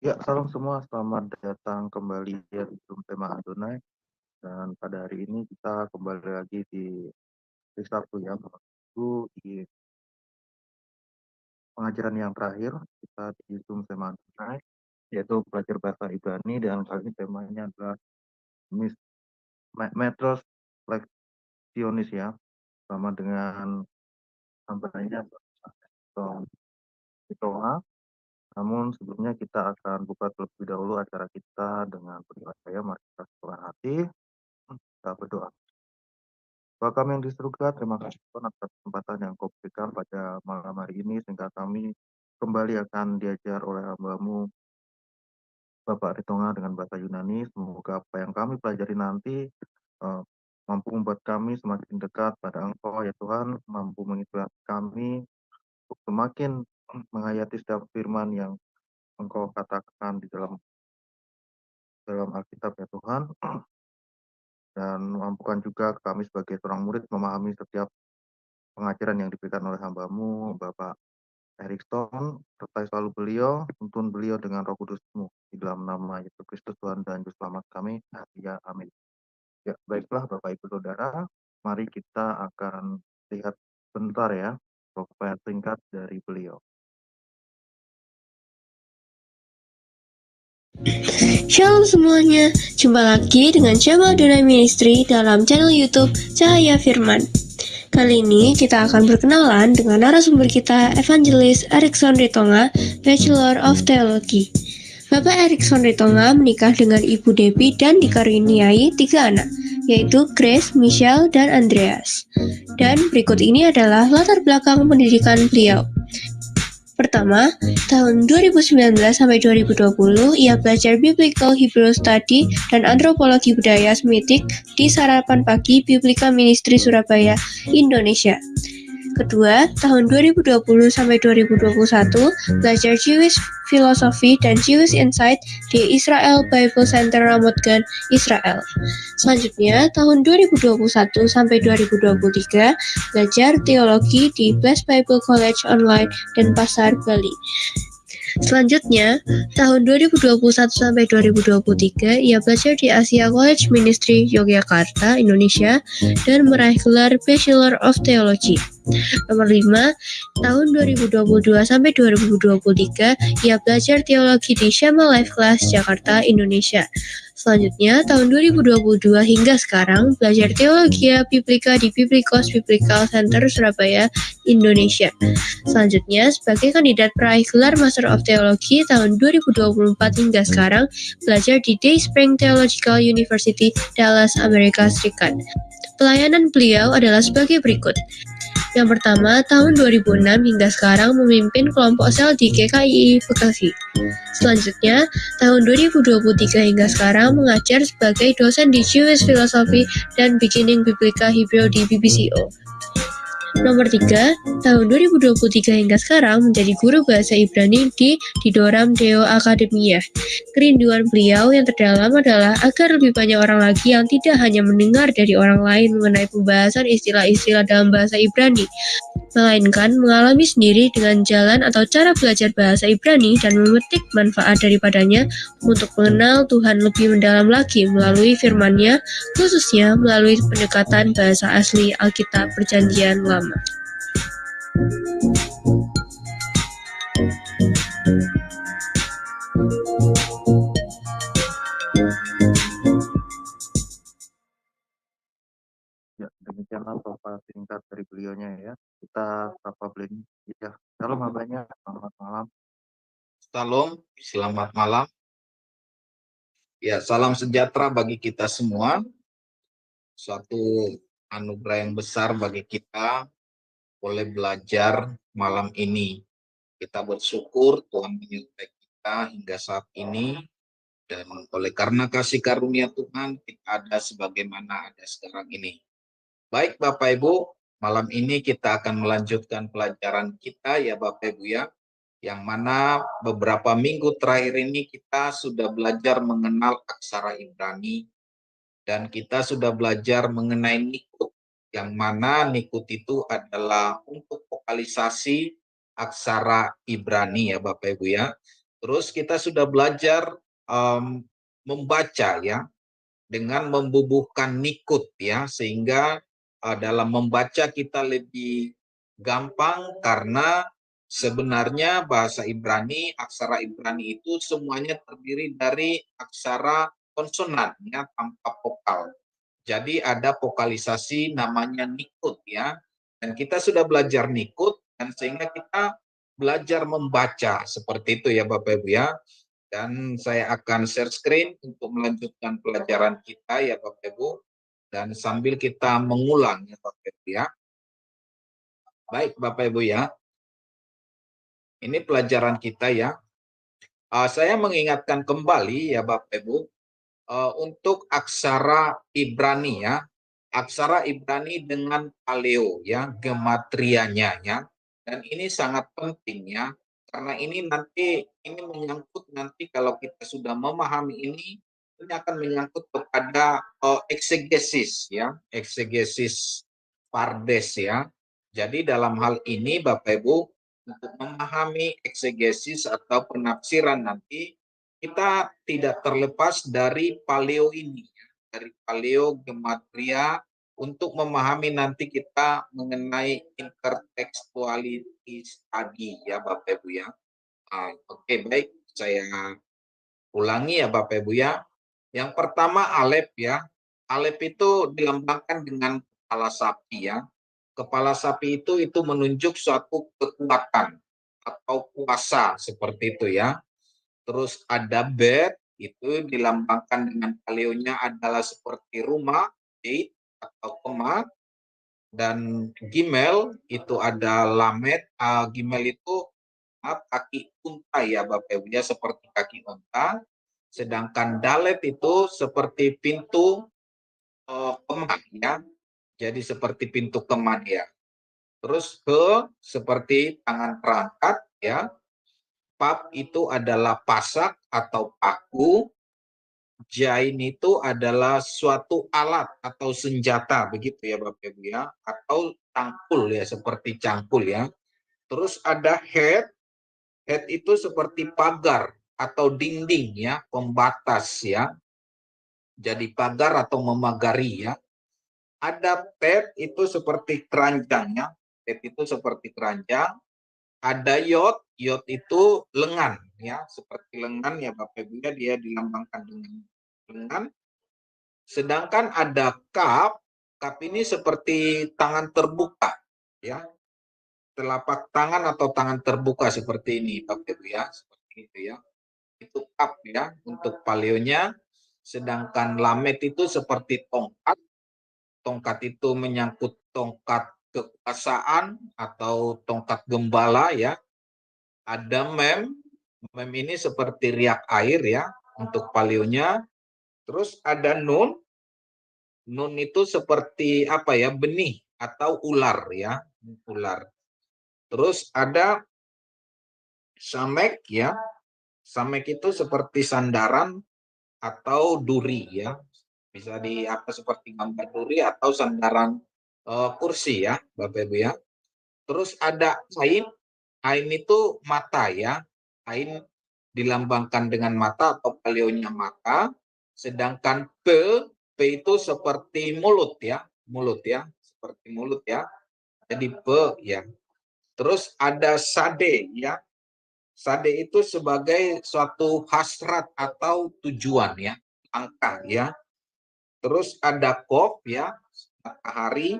Ya, salam semua. Selamat datang kembali ya di Zoom Tema Adonai. Dan pada hari ini kita kembali lagi di Sabtu ya, menuju di pengajaran yang terakhir kita di Zoom Tema Adonai, yaitu belajar bahasa Ibrani. Dan kali ini temanya adalah Metros Flexionis ya, sama dengan hambanya Toa. Namun sebelumnya kita akan buka terlebih dahulu acara kita dengan berdoa. Mari kita setengah hati, kita berdoa. Bapa kami yang di surga, terima kasih Tuhan atas kesempatan yang Kau berikan pada malam hari ini, sehingga kami kembali akan diajar oleh hamba-Mu, Bapak Ritonga, dengan bahasa Yunani. Semoga apa yang kami pelajari nanti mampu membuat kami semakin dekat pada Engkau, ya Tuhan, mampu menginspirasi kami untuk semakin menghayati setiap firman yang Engkau katakan di dalam Alkitab, ya Tuhan, dan mampukan juga kami sebagai seorang murid memahami setiap pengajaran yang diberikan oleh hamba-Mu, Bapak Erikson, sertai selalu beliau, tuntun beliau dengan Roh Kudus-Mu, di dalam nama Yesus Kristus Tuhan dan Juru Selamat kami. Ya, amin. Ya, baiklah Bapak Ibu Saudara, mari kita akan lihat bentar ya, profil singkat dari beliau. Shalom semuanya, jumpa lagi dengan Channel Adonai Ministry dalam channel YouTube Cahaya Firman. Kali ini kita akan berkenalan dengan narasumber kita, Evangelis Erikson Ritonga, Bachelor of Theology. Bapak Erikson Ritonga menikah dengan Ibu Debbie dan dikaruniai 3 anak, yaitu Grace, Michelle, dan Andreas. Dan berikut ini adalah latar belakang pendidikan beliau. Pertama, tahun 2019 sampai 2020, ia belajar Biblical Hebrew Study dan Antropologi Budaya Semitik di Sarapan Pagi Biblika Ministry Surabaya, Indonesia. Kedua, tahun 2020 sampai 2021, belajar Jewish Philosophy dan Jewish Insight di Israel Bible Center Ramat Gan, Israel. Selanjutnya, tahun 2021 sampai 2023, belajar teologi di Blessed Bible College Online dan Pasar Bali. Selanjutnya, tahun 2021 sampai 2023, ia belajar di Asia College Ministry Yogyakarta, Indonesia, dan meraih gelar Bachelor of Theology. Nomor 5, tahun 2022 sampai 2023, ia belajar teologi di Shema Life Class Jakarta, Indonesia. Selanjutnya, tahun 2022 hingga sekarang, belajar teologi Biblika di Biblikos Biblical Center Surabaya, Indonesia. Selanjutnya, sebagai kandidat peraih gelar Master of Theology tahun 2024 hingga sekarang, belajar di Day Spring Theological University, Dallas, Amerika Serikat. Pelayanan beliau adalah sebagai berikut. Yang pertama, tahun 2006 hingga sekarang memimpin kelompok sel di GKI Bekasi. Selanjutnya, tahun 2023 hingga sekarang mengajar sebagai dosen di Jewish Philosophy dan Beginning Biblical Hebrew di BBCO. Nomor 3, tahun 2023 hingga sekarang menjadi guru bahasa Ibrani di Didoram Deo Akademia. Kerinduan beliau yang terdalam adalah agar lebih banyak orang lagi yang tidak hanya mendengar dari orang lain mengenai pembahasan istilah-istilah dalam bahasa Ibrani, melainkan mengalami sendiri dengan jalan atau cara belajar bahasa Ibrani dan memetik manfaat daripadanya untuk mengenal Tuhan lebih mendalam lagi melalui firman-Nya, khususnya melalui pendekatan bahasa asli Alkitab Perjanjian Lama. Ya, demikianlah profil singkat dari beliaunya ya. Kita sapa beliau. Ya, shalom abahnya, selamat malam. Shalom, selamat malam. Ya, salam sejahtera bagi kita semua. Suatu anugerah yang besar bagi kita boleh belajar malam ini. Kita bersyukur Tuhan menyertai kita hingga saat ini. Dan oleh karena kasih karunia Tuhan, kita ada sebagaimana ada sekarang ini. Baik Bapak Ibu, malam ini kita akan melanjutkan pelajaran kita ya Bapak Ibu ya. Yang mana beberapa minggu terakhir ini kita sudah belajar mengenal aksara Ibrani dan kita sudah belajar mengenai Nikut, yang mana Nikut itu adalah untuk vokalisasi aksara Ibrani ya Bapak Ibu ya. Terus kita sudah belajar membaca ya, dengan membubuhkan nikut ya, sehingga dalam membaca kita lebih gampang karena sebenarnya bahasa Ibrani, aksara Ibrani itu semuanya terdiri dari aksara konsonan ya, tanpa vokal. Jadi ada vokalisasi namanya nikut ya. Dan kita sudah belajar nikut dan sehingga kita belajar membaca seperti itu ya Bapak Ibu ya. Dan saya akan share screen untuk melanjutkan pelajaran kita ya Bapak Ibu. Dan sambil kita mengulang ya Bapak Ibu ya. Baik Bapak Ibu ya. Ini pelajaran kita ya. Saya mengingatkan kembali ya Bapak Ibu. Untuk aksara Ibrani ya. Aksara Ibrani dengan paleo ya, gematrianya ya. Dan ini sangat penting ya. Karena ini menyangkut nanti kalau kita sudah memahami ini akan menyangkut kepada eksegesis ya, eksegesis pardes ya. Jadi dalam hal ini Bapak Ibu untuk memahami eksegesis atau penafsiran nanti kita tidak terlepas dari paleo ini ya, dari paleo gematria untuk memahami nanti kita mengenai intertekstualitas tadi ya Bapak Ibu ya. Oke, baik, saya ulangi ya Bapak Ibu ya. Yang pertama Alef ya. Alef itu dilambangkan dengan kepala sapi ya. Kepala sapi itu menunjuk suatu kekuatan atau kuasa seperti itu ya. Terus ada Bet, itu dilambangkan dengan paleonya adalah seperti rumah, gate atau kemah. Dan Gimel itu ada Lamet. Gimel itu kaki unta ya Bapak Ibu ya, seperti kaki unta. Sedangkan Dalet itu seperti pintu kemah ya. Jadi seperti pintu kemah dia. Terus He seperti tangan perangkat ya. Pap itu adalah pasak atau paku. Jain itu adalah suatu alat atau senjata begitu ya Bapak Ibu ya, atau cangkul ya, seperti cangkul ya. Terus ada head. Head itu seperti pagar atau dinding ya, pembatas ya. Jadi pagar atau memagari ya. Ada tet itu seperti keranjang ya. Tet itu seperti keranjang. Ada yod. Yod itu lengan ya, seperti lengan ya Bapak Ibu ya, dia dilambangkan dengan lengan. Sedangkan ada kap. Kap ini seperti tangan terbuka ya. Telapak tangan atau tangan terbuka seperti ini Bapak Ibu ya, seperti itu ya. Itu kap ya untuk paleonya. Sedangkan lamet itu seperti tongkat. Tongkat itu menyangkut tongkat kekuasaan atau tongkat gembala ya. Ada mem. Mem ini seperti riak air ya untuk paleonya. Terus ada nun. Nun itu seperti apa ya, benih atau ular ya, ular. Terus ada samek ya. Samek itu seperti sandaran atau duri ya. Bisa seperti gambar duri atau sandaran kursi ya, Bapak Ibu ya. Terus ada ain. Ain itu mata ya. Ain dilambangkan dengan mata atau paleonya mata. Sedangkan P itu seperti mulut ya, seperti mulut ya. Jadi P ya. Terus ada sade ya. Sade itu sebagai suatu hasrat atau tujuan ya, angka ya. Terus ada kof ya, matahari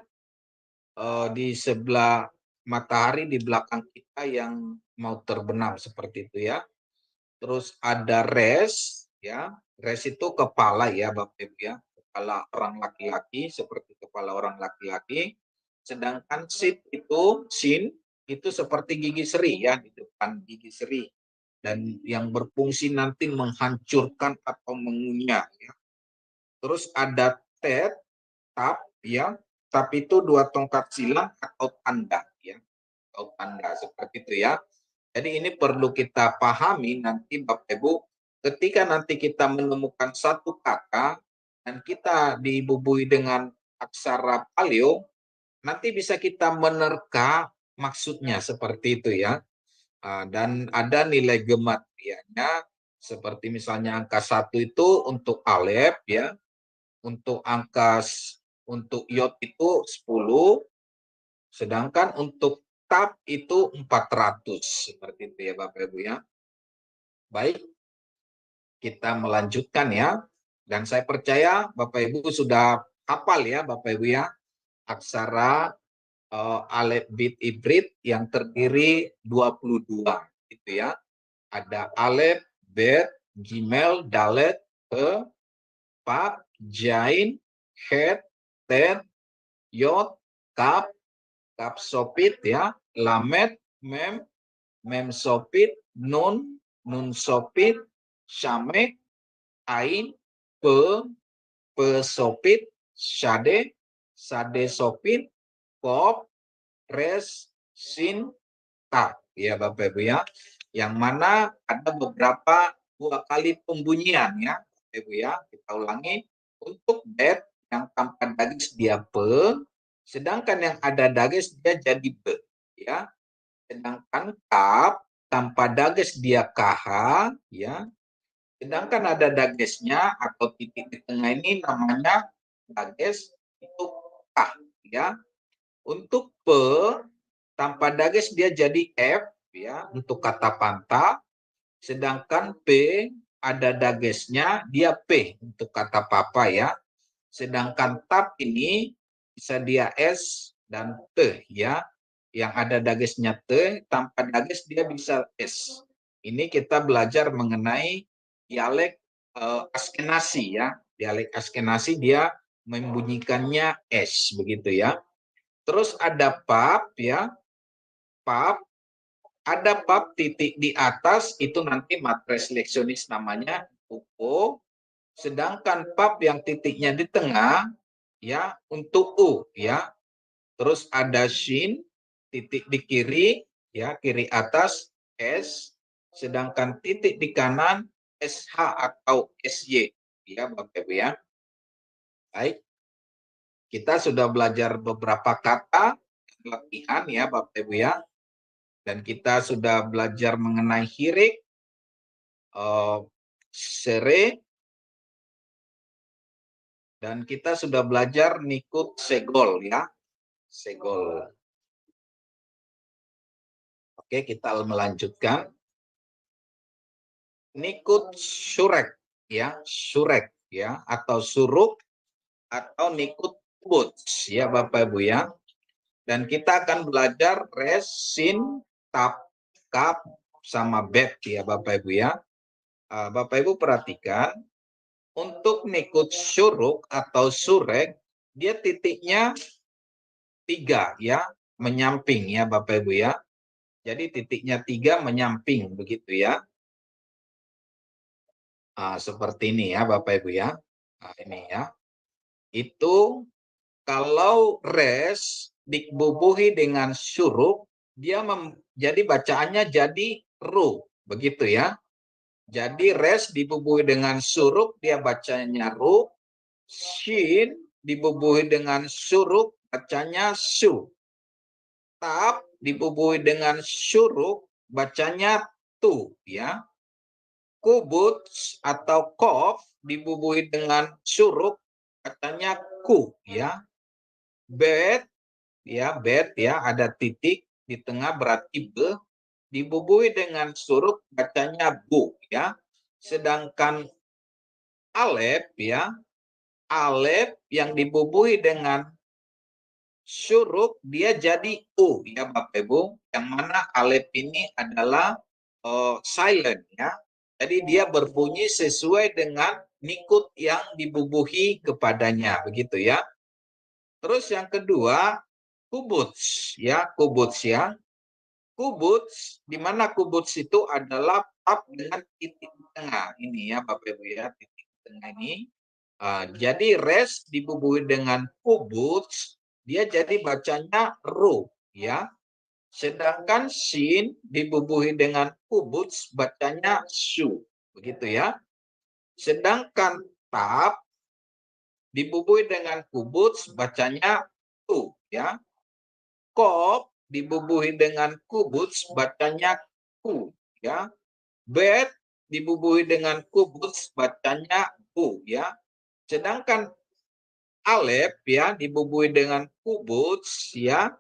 di sebelah matahari di belakang kita yang mau terbenam seperti itu ya. Terus ada res ya. Res itu kepala ya Bapak Ibu ya. Kepala orang laki-laki, seperti kepala orang laki-laki. Sedangkan sin itu seperti gigi seri ya, di depan gigi seri. Dan yang berfungsi nanti menghancurkan atau mengunyah ya. Terus ada tap ya. Tap itu dua tongkat silang atau tanda ya. Atau tanda seperti itu ya. Jadi ini perlu kita pahami nanti Bapak Ibu, ketika nanti kita menemukan satu kata dan kita dibubui dengan aksara paleo, nanti bisa kita menerka maksudnya seperti itu ya. Dan ada nilai gematria ya. Seperti misalnya angka 1 itu untuk alef ya. Untuk untuk yod itu 10, sedangkan untuk tab itu 400. Seperti itu ya Bapak Ibu ya. Baik, kita melanjutkan ya. Dan saya percaya Bapak Ibu sudah hafal ya Bapak Ibu ya. Aksara alef bit ibrit yang terdiri 22 gitu ya. Ada alef, bet, gimel, dalet, he, pap, jain, het, tet, yod, kap, kap sopit ya, lamet, mem sopit, nun sopit, syamek, ain, pe sopit, syade, sade sopit, kop, res, sin, ta. Ya Bapak Ibu ya. Yang mana ada beberapa 2 kali pembunyian ya. Bapak Ibu ya. Kita ulangi. Untuk bet yang tanpa dagis dia pe, sedangkan yang ada dagis dia jadi be. Ya. Sedangkan kap tanpa dagis dia kh ya. Sedangkan ada dagesnya atau titik di tengah ini namanya dages itu kah ya. Untuk pe tanpa dages dia jadi f ya untuk kata panta, sedangkan p ada dagesnya dia p untuk kata papa ya. Sedangkan tap ini bisa dia s dan t ya. Yang ada dagesnya t, tanpa dages dia bisa s. Ini kita belajar mengenai dialek Askenasi ya. Dialek Askenasi dia membunyikannya s begitu ya. Terus ada pap ya. Pap, ada pap titik di atas itu nanti matres leksionis namanya UO. Sedangkan pap yang titiknya di tengah ya untuk U ya. Terus ada shin titik di kiri ya, kiri atas S, sedangkan titik di kanan SH atau SY ya Bapak Ibu ya. Baik. Kita sudah belajar beberapa kata latihan ya Bapak Ibu ya. Dan kita sudah belajar mengenai hirik, sere, dan kita sudah belajar nikut segol ya. Segol. Oke, kita melanjutkan. Nikut surek ya, surek ya, atau suruk atau nikut buts ya Bapak Ibu ya. Dan kita akan belajar res, sin, tap, kap, sama bet ya Bapak Ibu ya. Bapak Ibu perhatikan, untuk nikut suruk atau surek, dia titiknya 3 ya, menyamping ya Bapak Ibu ya. Jadi titiknya 3 menyamping begitu ya. Seperti ini ya Bapak Ibu ya. Ini ya. Itu kalau res dibubuhi dengan suruk, dia jadi bacaannya jadi ru, begitu ya. Jadi res dibubuhi dengan suruk, dia bacanya ru. Shin dibubuhi dengan suruk, bacanya su. Tap dibubuhi dengan suruk, bacanya tu, ya. Kubut atau kof dibubuhi dengan suruk, bacanya ku, ya. Bet ya, ada titik di tengah berarti be, dibubuhi dengan suruk bacanya bu ya. Sedangkan alef ya, alef yang dibubuhi dengan suruk dia jadi u ya Bapak Ibu, yang mana alef ini adalah silent ya. Jadi dia berbunyi sesuai dengan nikut yang dibubuhi kepadanya begitu ya. Terus yang kedua, kubuts ya, kubuts ya. Kubuts, di mana kubuts itu adalah tap dengan titik di tengah. Ini ya Bapak Ibu ya, titik di tengah ini. Jadi res dibubuhi dengan kubuts, dia jadi bacanya ru ya. Sedangkan sin dibubuhi dengan kubuts, bacanya su. Begitu ya. Sedangkan tap dibubuhi dengan kubuts, bacanya tu ya. Kop dibubuhi dengan kubuts, bacanya ku ya. Bet dibubuhi dengan kubuts bacanya U ya. Sedangkan alef ya dibubuhi dengan kubuts ya,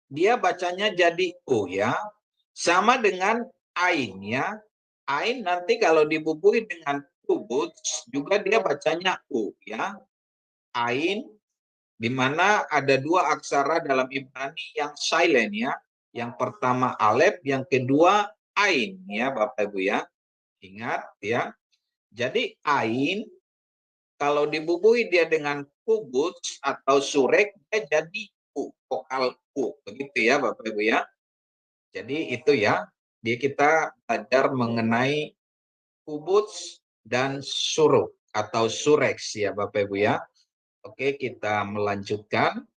dia bacanya jadi U ya. Sama dengan ain ya. Ain nanti kalau dibubuhi dengan kubuts juga dia bacanya U ya. Ain di mana ada dua aksara dalam Ibrani yang silent ya. Yang pertama alef, yang kedua ain ya Bapak Ibu ya. Ingat ya. Jadi ain kalau dibubuhi dia dengan kubuts atau surek dia jadi U, vokal U. Begitu ya Bapak Ibu ya. Jadi itu ya. Dia kita belajar mengenai kubuts dan suruk atau sureks ya Bapak Ibu ya. Oke, kita melanjutkan.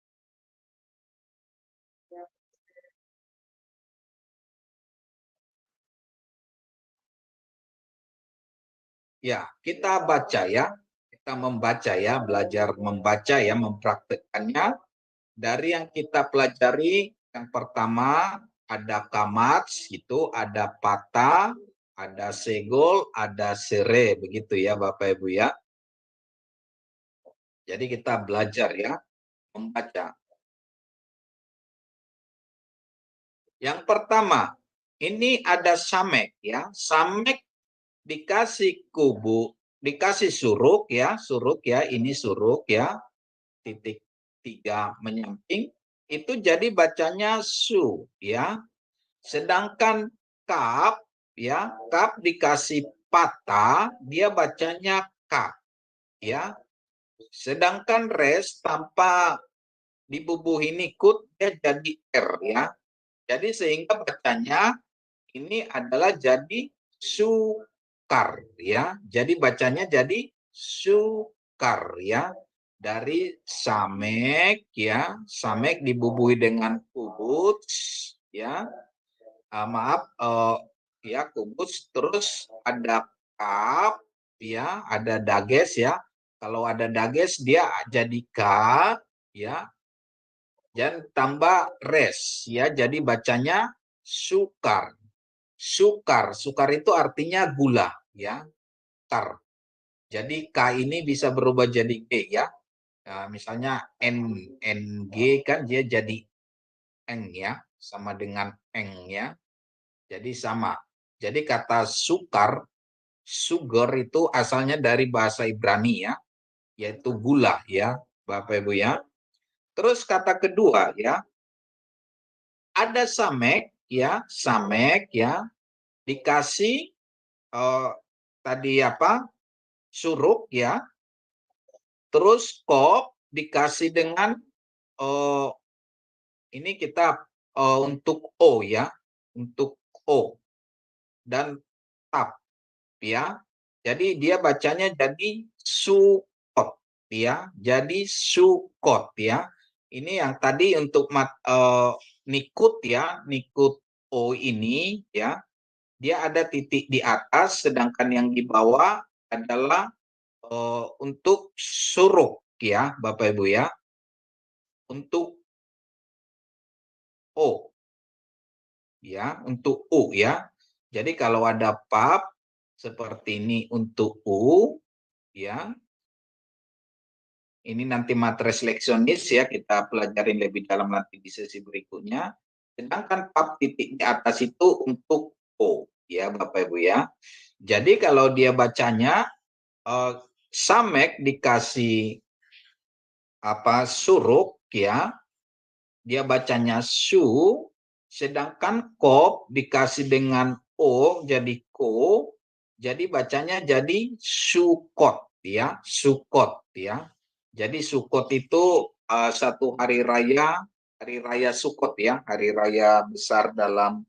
Ya, kita baca ya. Kita membaca ya, belajar membaca ya, mempraktekannya. Dari yang kita pelajari, yang pertama ada kamats, itu ada patah, ada segol, ada sere, begitu ya Bapak Ibu ya. Jadi kita belajar ya, membaca. Yang pertama, ini ada samek ya. Samek dikasih dikasih suruk ya, ini suruk ya, titik 3 menyamping, itu jadi bacanya su ya. Sedangkan kap ya, kap dikasih patah, dia bacanya ka ya. Sedangkan res tanpa dibubuhi nikut dia jadi r ya. Jadi sehingga bacanya ini adalah jadi sukar ya. Jadi bacanya jadi sukar ya. Dari samek ya, samek dibubuhi dengan kubuts ya. Maaf ya kubuts, terus ada kap ya, ada dages ya. Kalau ada dages dia jadi ka ya, dan tambah res ya, jadi bacanya sukar. Sukar itu artinya gula ya, tar. Jadi K ini bisa berubah jadi G ya. Nah, misalnya NG kan dia jadi eng ya, sama dengan eng ya. Jadi sama. Jadi kata sukar, sugar itu asalnya dari bahasa Ibrani ya, yaitu gula ya, Bapak Ibu ya. Terus kata kedua ya, ada samek ya, dikasih tadi apa? Suruk ya. Terus kop dikasih dengan ini kita untuk O ya, untuk O dan tap ya. Jadi dia bacanya jadi sukot ya. Jadi sukot ya. Ini yang tadi untuk nikut ya, nikut O ini ya. Dia ada titik di atas, sedangkan yang di bawah adalah untuk suruk ya, Bapak Ibu ya. Untuk O ya, untuk U ya. Jadi kalau ada pap seperti ini untuk U ya. Ini nanti matriks leksionis ya, kita pelajarin lebih dalam nanti di sesi berikutnya. Sedangkan pap titik di atas itu untuk O ya Bapak Ibu ya. Jadi kalau dia bacanya samek dikasih suruk ya, dia bacanya su, sedangkan kop dikasih dengan o jadi ko, jadi bacanya jadi sukot ya, sukot ya. Jadi sukot itu satu hari raya Sukot ya, hari raya besar dalam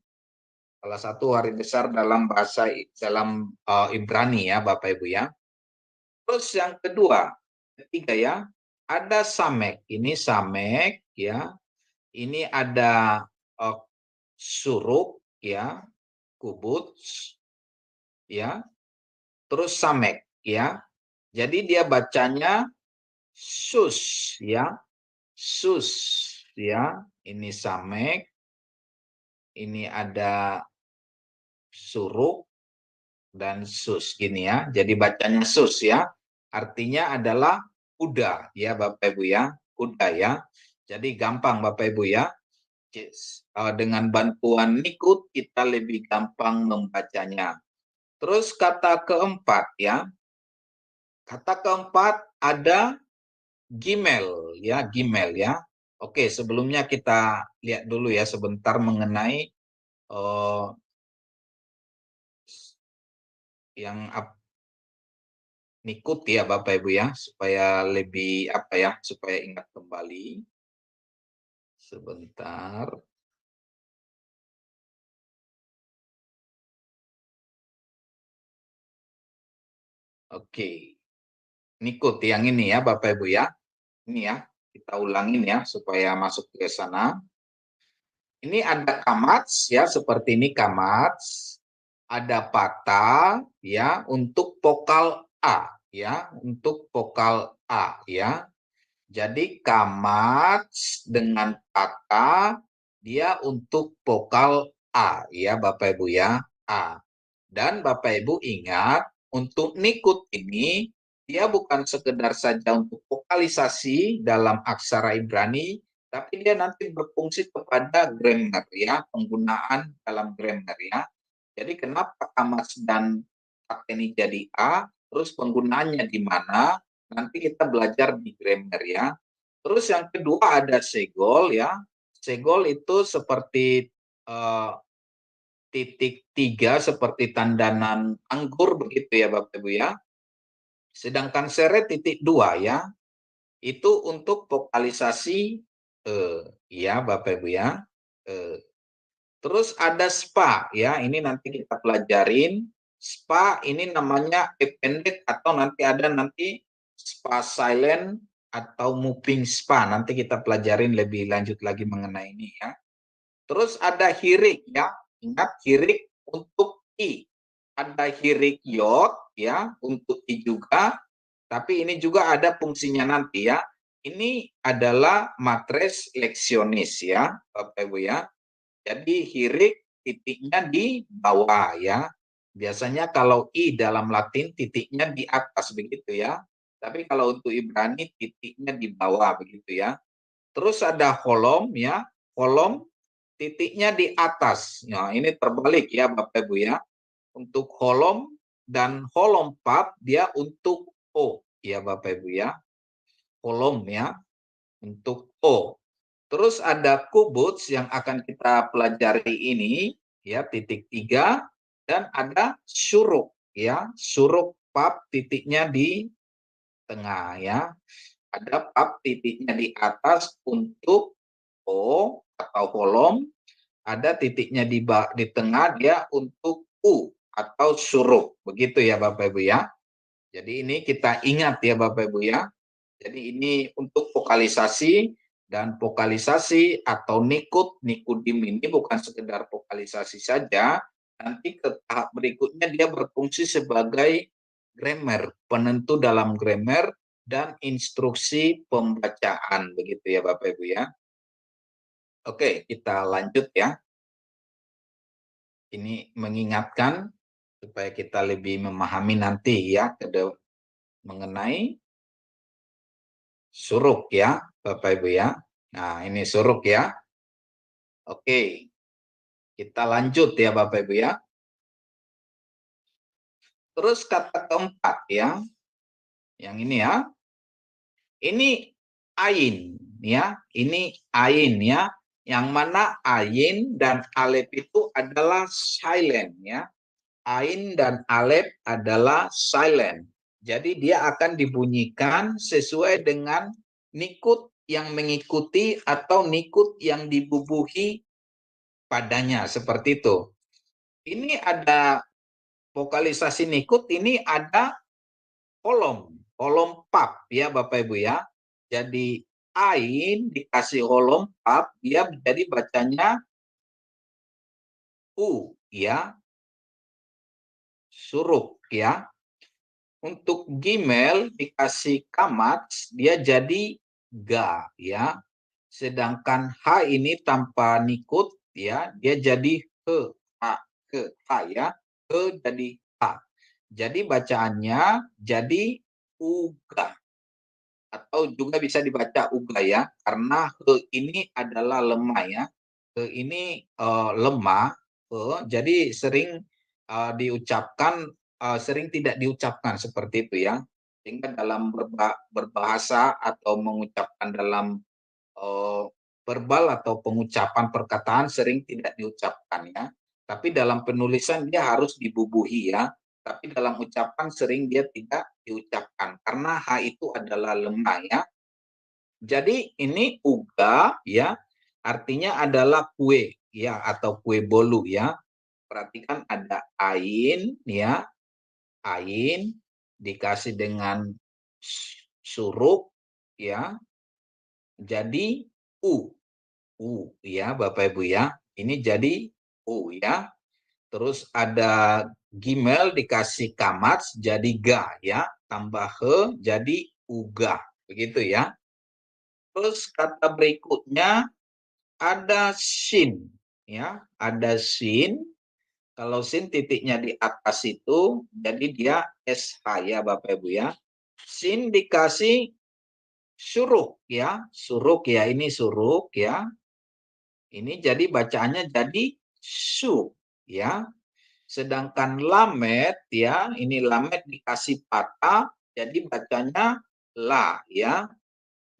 salah satu hari besar dalam bahasa Ibrani ya Bapak Ibu ya. Terus yang ketiga ya, ada samek. Ini samek ya. Ini ada suruk ya, kubuts ya. Terus samek ya. Jadi dia bacanya sus ya. Sus ya. Ini samek. Ini ada suruk dan sus gini ya. Jadi bacanya sus ya. Artinya adalah kuda ya Bapak Ibu ya. Kuda ya. Jadi gampang Bapak Ibu ya. Dengan bantuan nikut kita lebih gampang membacanya. Terus kata keempat ya. Kata keempat ada Gmail ya, Gmail ya. Oke, sebelumnya kita lihat dulu ya sebentar mengenai yang nikut ya Bapak Ibu ya, supaya lebih supaya ingat kembali. Sebentar. Oke. Nikut yang ini ya Bapak Ibu ya. Ini ya, kita ulangin ya supaya masuk ke sana. Ini ada kamats ya, seperti ini kamats. Ada patah ya untuk vokal A ya, untuk vokal A ya. Jadi kamats dengan patah dia untuk vokal A ya Bapak Ibu ya, A. Dan Bapak Ibu ingat untuk nikut ini dia bukan sekedar saja untuk vokalisasi dalam aksara Ibrani, tapi dia nanti berfungsi kepada grammar ya, penggunaan dalam grammar ya. Jadi kenapa kamats dan pakai ini jadi A, terus penggunaannya di mana, nanti kita belajar di grammar ya. Terus yang kedua ada segol ya. Segol itu seperti titik 3 seperti tandanan anggur begitu ya Bapak Ibu ya. Sedangkan seret titik 2 ya, itu untuk vokalisasi ya Bapak Ibu ya. Terus ada spa ya, ini nanti kita pelajarin. Spa ini namanya pendek atau nanti spa silent atau moving spa. Nanti kita pelajarin lebih lanjut lagi mengenai ini ya. Terus ada hirik ya. Ingat hirik untuk i. Ada hirik yod ya untuk i juga. Tapi ini juga ada fungsinya nanti ya. Ini adalah matres leksionis ya, Bapak Ibu ya. Jadi hirik titiknya di bawah ya. Biasanya kalau i dalam Latin titiknya di atas begitu ya. Tapi kalau untuk Ibrani titiknya di bawah begitu ya. Terus ada holom ya. Holom titiknya di atas. Nah, ini terbalik ya Bapak Ibu ya. Untuk holom dan holom pap dia untuk o ya Bapak Ibu ya. Holom ya untuk o. Terus ada kubuts yang akan kita pelajari ini ya titik 3 dan ada suruk ya. Suruk pap titiknya di tengah ya. Ada pap titiknya di atas untuk o atau holom, ada titiknya di tengah dia untuk u atau suruk. Begitu ya Bapak Ibu ya. Jadi ini kita ingat ya Bapak Ibu ya. Jadi ini untuk vokalisasi, dan vokalisasi atau nikudim ini bukan sekedar vokalisasi saja, nanti ke tahap berikutnya dia berfungsi sebagai grammar, penentu dalam grammar dan instruksi pembacaan begitu ya Bapak Ibu ya. Oke, kita lanjut ya. Ini mengingatkan supaya kita lebih memahami nanti ya mengenai suruk ya Bapak Ibu ya. Nah, ini suruk ya. Oke. Kita lanjut ya Bapak Ibu ya. Terus kata keempat ya. Yang ini ya. Ini ain ya. Ini ain ya. Yang mana ain dan alef itu adalah silent ya. Ain dan alef adalah silent. Jadi dia akan dibunyikan sesuai dengan nikut yang mengikuti atau nikut yang dibubuhi padanya, seperti itu. Ini ada vokalisasi nikut, ini ada holom pap ya Bapak Ibu ya. Jadi ain dikasih holom pap, dia jadi bacanya u ya, suruk ya. Untuk gimel dikasih kamats, dia jadi ga ya. Sedangkan h ini tanpa nikut ya, dia jadi he, h, ke, h ya. He jadi h. Jadi bacaannya jadi uga, atau juga bisa dibaca uga ya, karena he ini adalah lemah ya. He ini lemah, jadi sering diucapkan, sering tidak diucapkan seperti itu ya. Sehingga dalam berbahasa atau mengucapkan dalam eh, verbal atau pengucapan perkataan sering tidak diucapkan ya. Tapi dalam penulisan dia harus dibubuhi ya. Tapi dalam ucapan sering dia tidak diucapkan karena H itu adalah lemah ya. Jadi ini uga ya, artinya adalah kue ya atau kue bolu ya. Perhatikan ada ain ya, ain dikasih dengan suruk ya. Jadi u. Ya Bapak Ibu ya. Ini jadi U ya. Terus ada gimel dikasih kamats jadi ga ya. Tambah he jadi uga. Begitu ya. Terus kata berikutnya ada sin ya. Ada sin. Kalau sin titiknya di atas itu jadi dia SH ya Bapak Ibu ya. Sin dikasih suruk ya. Suruk ya, ini suruk ya. Ini jadi bacaannya jadi su ya. Sedangkan lamet ya, ini lamet dikasih patah jadi bacanya la ya.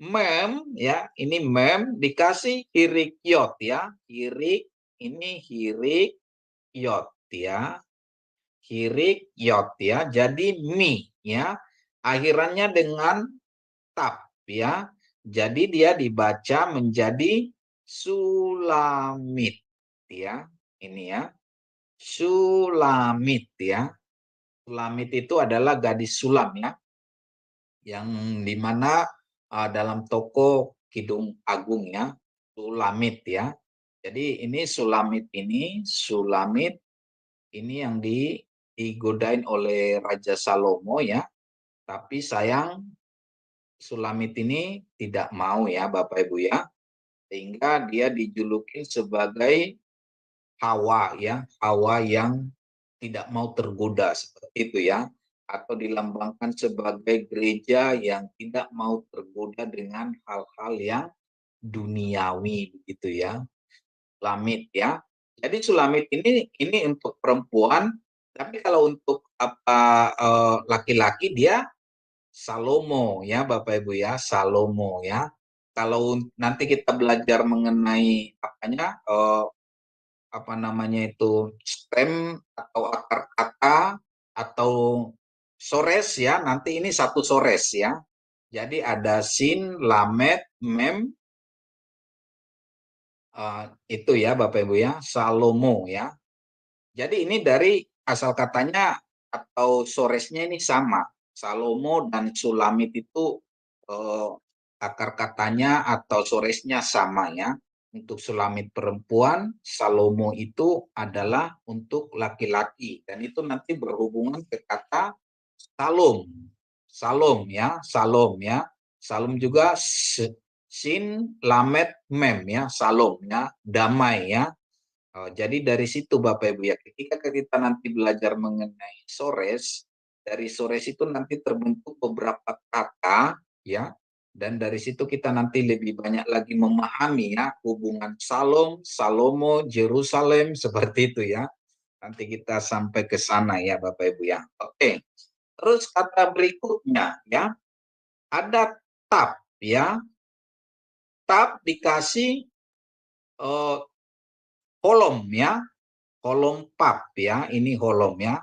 Mem ya, ini mem dikasih hirik yot ya. Hirik ini hirik yot ya. Hirik yot ya. Jadi mi ya. Akhirannya dengan tap ya. Jadi dia dibaca menjadi sulamit ya. Ini ya. Sulamit ya. Sulamit itu adalah gadis sulam ya. Yang dimana dalam toko Kidung Agung ya. Sulamit ya. Jadi ini Sulamit ini yang digodain oleh Raja Salomo ya. Tapi sayang Sulamit ini tidak mau ya Bapak Ibu ya. Sehingga dia dijulukin sebagai Hawa ya, Hawa yang tidak mau tergoda seperti itu ya, atau dilambangkan sebagai gereja yang tidak mau tergoda dengan hal-hal yang duniawi begitu ya. Sulamit ya. Jadi Sulamit ini untuk perempuan, tapi kalau untuk laki-laki dia Salomo ya Bapak Ibu ya, Salomo ya. Kalau nanti kita belajar mengenai apa namanya itu stem atau akar kata atau sores ya, nanti ini satu sores ya. Jadi ada sin, lamet, mem, itu ya Bapak Ibu ya, Salomo ya. Jadi ini dari asal katanya atau soresnya ini sama. Salomo dan Sulamit itu akar katanya atau soresnya sama ya. Untuk Sulamit perempuan, Salomo itu adalah untuk laki-laki. Dan itu nanti berhubungan ke kata salom. Salom ya, salom ya. Salom juga sin, lamet, mem ya, salom ya, damai ya. Jadi dari situ Bapak Ibu ya, ketika kita nanti belajar mengenai sores, dari sores itu nanti terbentuk beberapa kata ya, dan dari situ kita nanti lebih banyak lagi memahami ya hubungan Salom, Salomo, Yerusalem seperti itu ya. Nanti kita sampai ke sana ya Bapak Ibu ya. Oke. Terus kata berikutnya ya, ada tap ya. Tap dikasih kolom ya, kolom pap ya, ini kolom ya.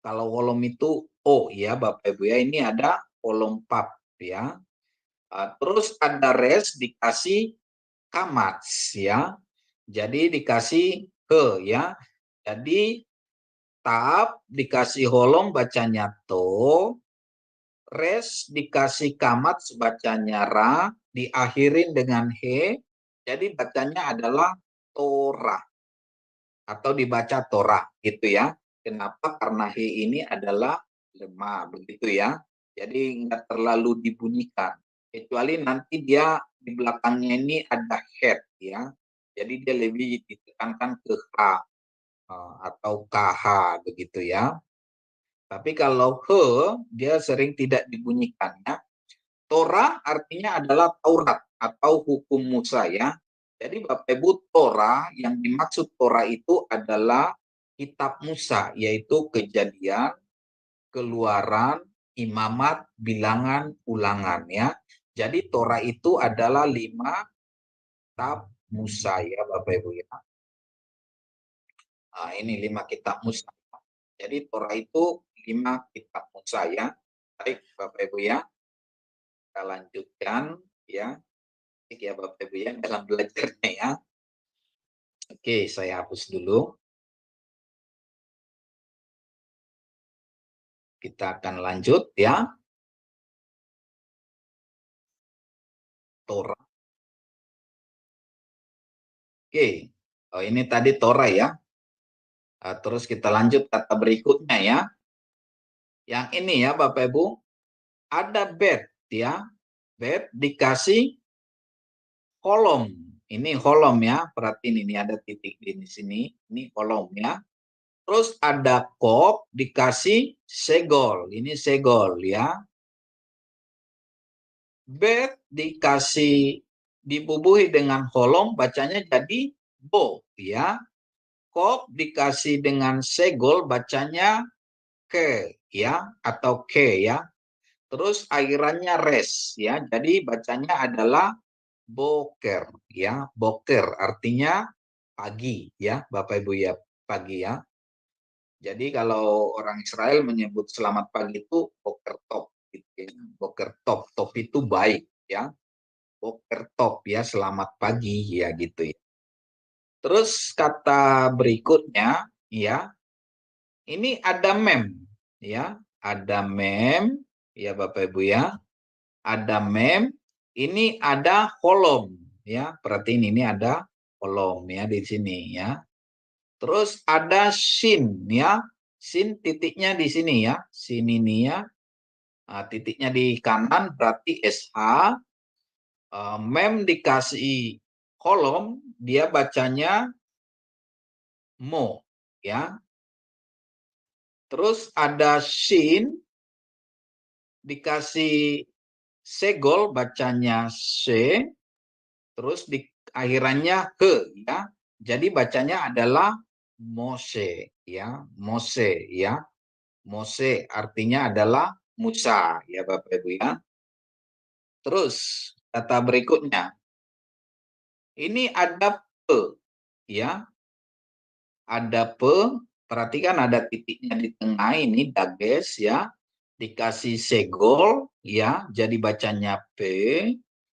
Kalau kolom itu O ya Bapak Ibu ya, ini ada kolom pap ya. Terus ada res dikasih kamats ya. Jadi dikasih ke ya. Jadi tap dikasih kolom bacanya to, res dikasih kamats bacanya ra, diakhirin dengan he. Jadi bacanya adalah Torah atau dibaca Torah gitu ya. Kenapa? Karena he ini adalah lemah begitu ya. Jadi nggak terlalu dibunyikan. Kecuali nanti dia di belakangnya ini ada head ya. Jadi dia lebih ditekankan ke H atau KH begitu ya. Tapi kalau he, dia sering tidak dibunyikan ya. Torah artinya adalah Taurat atau hukum Musa ya. Jadi Bapak Ibu, Torah yang dimaksud Torah itu adalah kitab Musa, yaitu Kejadian, Keluaran, Imamat, Bilangan, Ulangan ya. Jadi Torah itu adalah 5 kitab Musa ya Bapak Ibu ya. Nah, ini 5 kitab Musa. Jadi Torah itu 5 kitab Musa ya. Baik Bapak Ibu ya. Kita lanjutkan ya. Ya Bapak Ibu ya dalam belajarnya ya. Oke, saya hapus dulu. Kita akan lanjut ya. Torah. Oke. Oh, ini tadi Torah ya. Terus kita lanjut kata berikutnya ya. Yang ini ya Bapak Ibu. Ada bet ya. Bet dikasih kolom. Ini kolom ya. Perhatiin ini ada titik di sini. Ini kolom ya. Terus ada kop dikasih segol. Ini segol ya. Bet dikasih dibubuhi dengan kolom, bacanya jadi bo ya. Kop dikasih dengan segol, bacanya ke ya atau ke ya. Terus akhirannya res ya. Jadi bacanya adalah boker ya. Boker artinya pagi ya Bapak Ibu ya, pagi ya. Jadi kalau orang Israel menyebut selamat pagi itu boker top gitu ya. Boker top, top itu baik ya. Boker top ya, selamat pagi ya gitu ya. Terus kata berikutnya ya. Ini ada mem ya. Ada mem ya Bapak Ibu ya. Ada mem, ini ada kolom ya. Perhatiin ini ada kolom ya di sini ya. Terus ada sin ya. Sin titiknya di sini ya. Sin ini ya. Nah, titiknya di kanan berarti SH. Mem dikasih kolom, dia bacanya mo ya. Terus ada shin dikasih segol, bacanya se. Terus di akhirannya ke ya. Jadi bacanya adalah Mose ya, Mose ya. Mose artinya adalah Musa ya Bapak Ibu ya. Terus kata berikutnya. Ini ada pe ya. Ada pe, perhatikan ada titiknya di tengah ini dages ya. Dikasih segol ya, jadi bacanya p.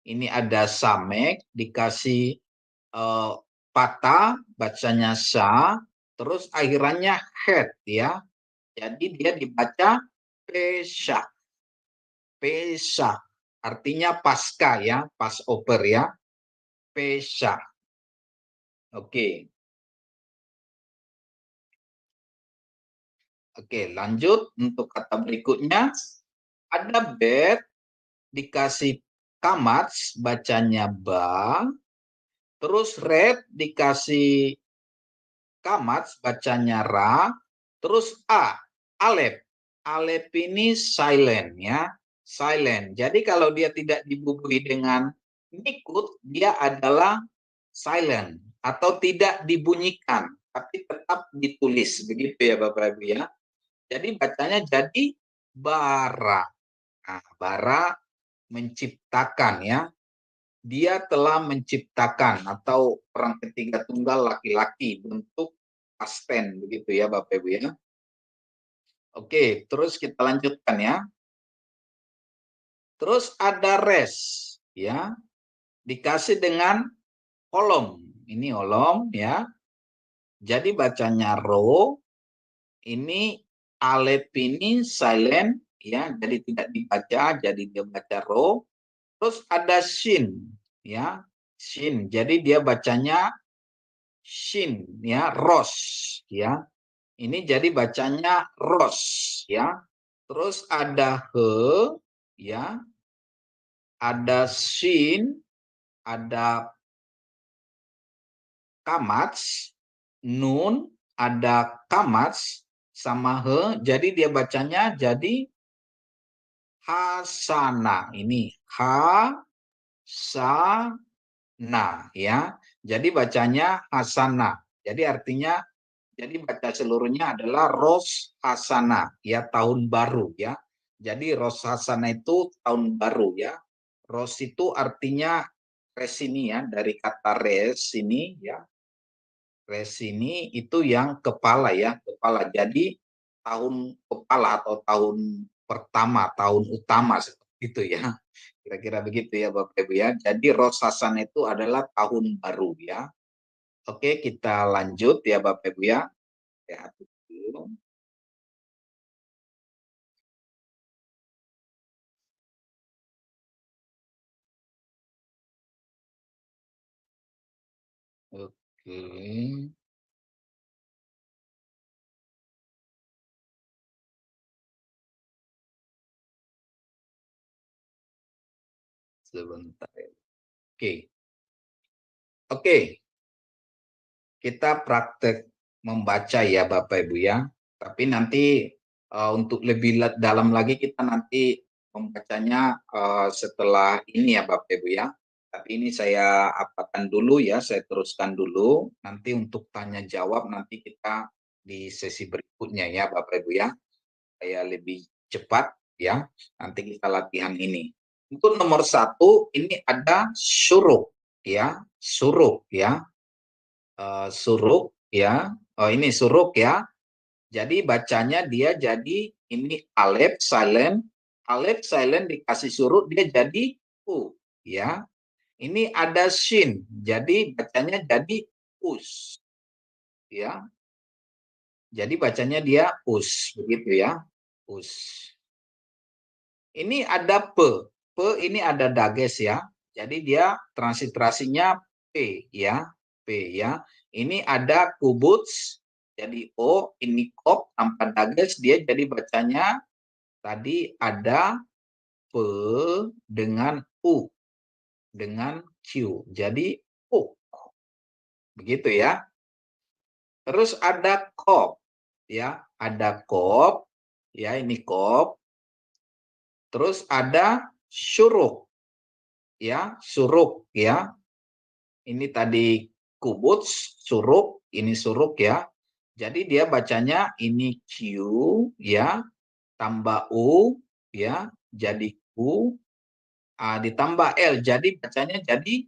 Ini ada samek dikasih patah, bacanya sa, terus akhirannya het ya. Jadi dia dibaca pesah. Pesah artinya pasca ya, Passover ya. Pesah. Oke. Oke, lanjut untuk kata berikutnya. Ada bet dikasih kamats, bacanya ba. Terus red dikasih kamats, bacanya ra. Terus a, alep. Alep ini silent ya, silent. Jadi kalau dia tidak dibubuhi dengan nikut, dia adalah silent atau tidak dibunyikan, tapi tetap ditulis. Begitu ya Bapak Ibu ya. Jadi bacanya jadi bara. Nah, bara menciptakan ya. Dia telah menciptakan atau orang ketiga tunggal laki-laki bentuk past tense begitu ya Bapak Ibu ya. Oke, terus kita lanjutkan ya. Terus ada res ya. Dikasih dengan kolom. Ini kolom ya. Jadi bacanya ro. Ini alef ini silent ya, jadi tidak dibaca, jadi dia baca ro. Terus ada shin ya, shin. Jadi dia bacanya shin ya, ros ya. Ini jadi bacanya ros ya. Terus ada he ya. Ada shin, ada kamats, nun, ada kamats, sama he, jadi dia bacanya jadi hasana. Ini hasana ya. Jadi bacanya hasana. Jadi artinya jadi baca seluruhnya adalah Ros Hasana ya, tahun baru ya. Jadi Ros Hasana itu tahun baru ya. Ros itu artinya res ini ya, dari kata res ini ya. Res ini itu yang kepala ya, kepala. Jadi tahun kepala atau tahun pertama, tahun utama seperti itu ya. Kira-kira begitu ya Bapak Ibu ya. Jadi Ros Hasana itu adalah tahun baru ya. Oke, kita lanjut ya Bapak Ibu ya. Sehat dulu. Oke. Sebentar ya. Oke. Oke. Kita praktek membaca ya Bapak Ibu ya. Tapi nanti untuk lebih dalam lagi kita nanti membacanya setelah ini ya Bapak Ibu ya. Tapi ini saya apakan dulu ya, saya teruskan dulu. Nanti untuk tanya jawab nanti kita di sesi berikutnya ya Bapak Ibu ya. Saya lebih cepat ya. Nanti kita latihan ini. Untuk nomor 1 ini ada suruk ya, suruk ya, suruk ya. Oh ini suruk ya. Jadi bacanya dia jadi ini alef silent dikasih suruk dia jadi u ya. Ini ada shin, jadi bacanya jadi us ya. Jadi bacanya dia us begitu ya, us. Ini ada pe ini ada dages ya. Jadi dia transliterasinya p ya, p ya. Ini ada kubuts, jadi o. Ini kop tanpa dages, dia jadi bacanya tadi ada pe dengan u, dengan q. Jadi u, begitu ya. Terus ada kop ya, ada kop ya, ini kop. Terus ada suruk ya, suruk ya. Ini tadi kubuts, suruk, ini suruk ya. Jadi dia bacanya ini Q ya, tambah U ya, jadi Q, ditambah L, jadi bacanya jadi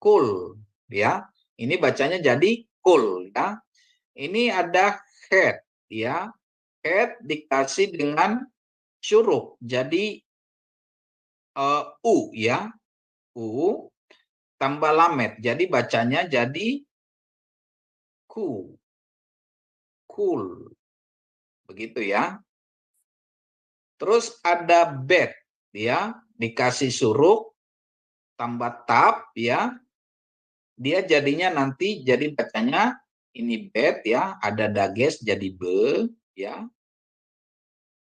kul ya. Ini bacanya jadi kul ya. Ini ada head ya, head dikasih dengan suruk, jadi U ya, U tambah lamet. Jadi bacanya jadi ku, cool. Begitu ya. Terus ada bed ya, dikasih suruk tambah tab ya. Dia jadinya nanti jadi bacanya ini bed ya, ada dages jadi be ya.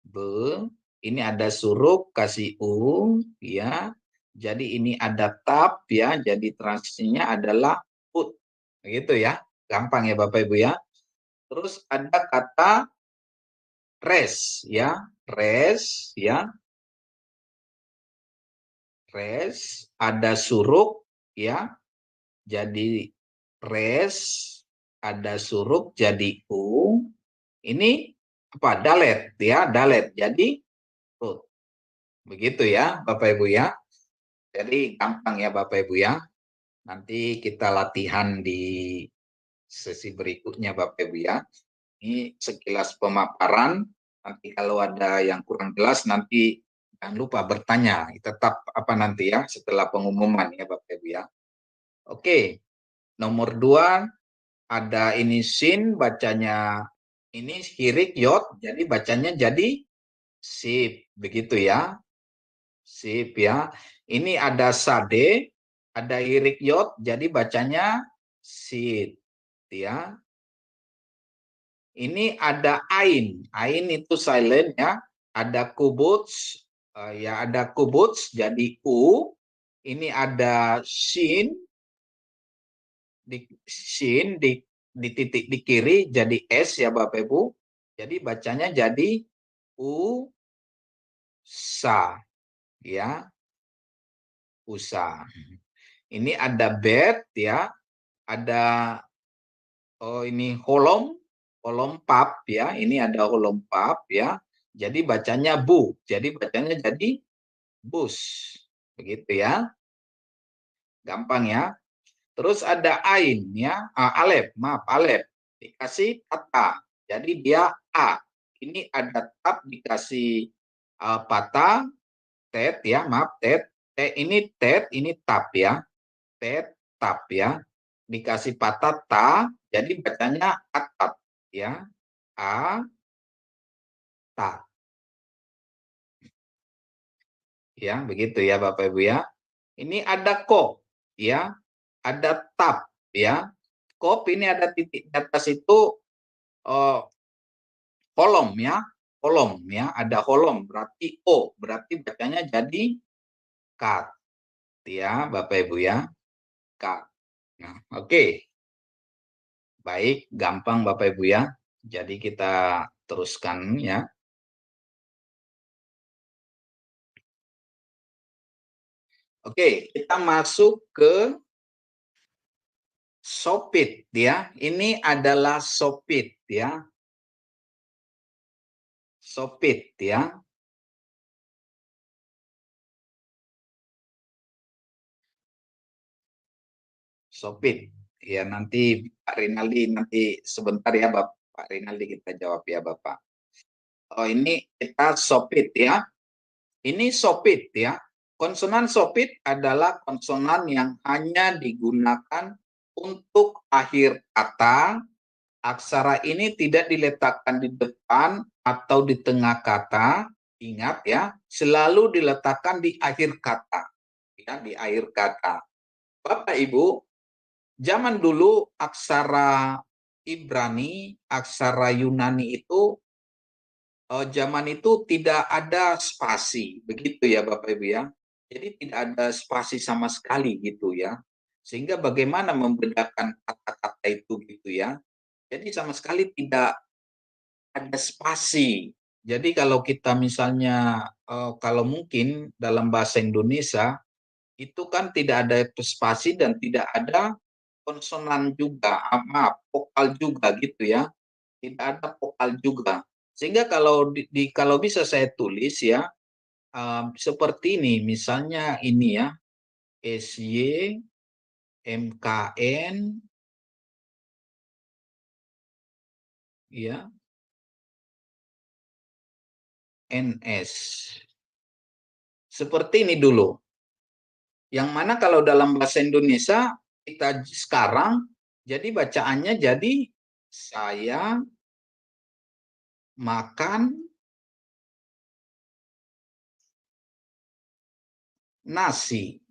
Be, ini ada suruk kasih u ya. Jadi ini ada tab ya, jadi transisinya adalah put. Begitu ya. Gampang ya Bapak Ibu ya. Terus ada kata res ya, res ya. Res, ada suruk ya. Jadi res, ada suruk jadi u. Ini apa? Dalet ya, dalet. Jadi rut. Begitu ya Bapak Ibu ya. Jadi gampang ya Bapak Ibu ya. Nanti kita latihan di sesi berikutnya Bapak Ibu ya. Ini sekilas pemaparan. Nanti kalau ada yang kurang jelas nanti jangan lupa bertanya. Tetap apa nanti ya setelah pengumuman ya Bapak Ibu ya. Oke. Nomor 2 ada ini sin, bacanya ini hirik yot, jadi bacanya jadi sip, begitu ya. Sip ya. Ini ada sade, ada hirik yot, jadi bacanya sit ya. Ini ada ain. Ain itu silent ya. Ada kubuts, ya ada kubuts jadi u. Ini ada shin, di titik di kiri jadi S ya Bapak Ibu. Jadi bacanya jadi usa, ya, usa. Ini ada bed, ya, ada ini holom pap, ya. Ini ada holom pap, ya. Jadi bacanya bu. Jadi bacanya jadi bus. Begitu ya. Gampang ya. Terus ada ain, ya. Alef, maaf, alef. Dikasih kata. Jadi dia a. Ini ada tap dikasih patah, tet, ya, maaf, tet. Ini tet, ini tap, ya. Tet, tap, ya. Dikasih patah ta, jadi bacanya atap, ya. A, ta. Ya, begitu ya Bapak Ibu ya. Ini ada kop, ya. Ada tap, ya. Kop ini ada titik di atas itu kolom, ya. Kolom, ya. Ada kolom, berarti O. Berarti bacanya jadi kat, ya Bapak Ibu ya. Kat. Nah, oke. Baik, gampang Bapak Ibu ya. Jadi kita teruskan ya. Oke, kita masuk ke sopit ya. Ini adalah sopit ya. Sopit ya. Sopit. Ya nanti Pak Rinaldi nanti sebentar ya Pak Rinaldi kita jawab ya Bapak. Oh ini kita sopit ya. Ini sopit ya. Konsonan sopit adalah konsonan yang hanya digunakan untuk akhir kata. Aksara ini tidak diletakkan di depan atau di tengah kata. Ingat ya, selalu diletakkan di akhir kata. Ya, di akhir kata. Bapak Ibu, zaman dulu aksara Ibrani, aksara Yunani itu zaman itu tidak ada spasi, begitu ya Bapak Ibu ya. Jadi tidak ada spasi sama sekali gitu ya. Sehingga bagaimana membedakan kata-kata itu gitu ya. Jadi sama sekali tidak ada spasi. Jadi kalau kita misalnya kalau mungkin dalam bahasa Indonesia itu kan tidak ada spasi dan tidak ada konsonan juga, maaf, vokal juga gitu ya. Tidak ada vokal juga. Sehingga kalau kalau bisa saya tulis ya seperti ini, misalnya ini ya, SY, MKN, ya, NS. Seperti ini dulu. Yang mana kalau dalam bahasa Indonesia kita sekarang jadi bacaannya jadi saya makan nasi.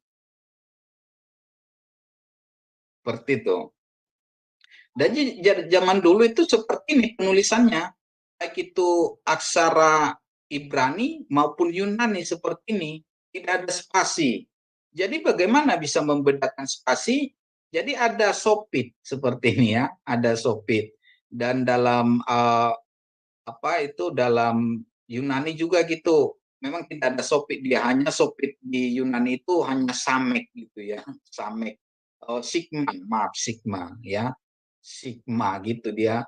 Seperti itu. Dan zaman dulu itu seperti ini penulisannya. Baik itu aksara Ibrani maupun Yunani seperti ini. Tidak ada spasi. Jadi bagaimana bisa membedakan spasi? Jadi ada sopit seperti ini ya. Ada sopit. Dan dalam dalam Yunani juga gitu. Memang tidak ada sopit, dia hanya sopit di Yunani itu hanya samek gitu ya, samek. Sigma, maaf sigma ya, sigma gitu dia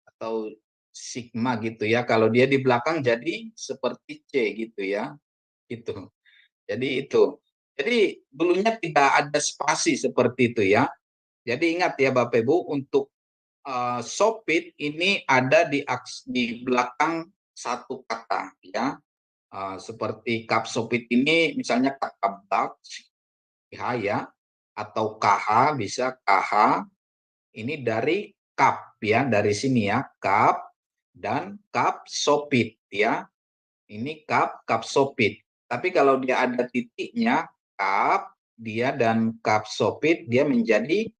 atau sigma gitu ya. Kalau dia di belakang jadi seperti C gitu ya, itu. Jadi itu. Jadi dulunya tidak ada spasi seperti itu ya. Jadi ingat ya Bapak Ibu untuk sopit ini ada di belakang satu kata ya. Seperti kap sopit ini misalnya kata bak ya atau KH bisa KH ini dari kap ya dari sini ya kap dan kap sopit ya. Ini kap sopit. Tapi kalau dia ada titiknya kap dia dan kap sopit dia menjadi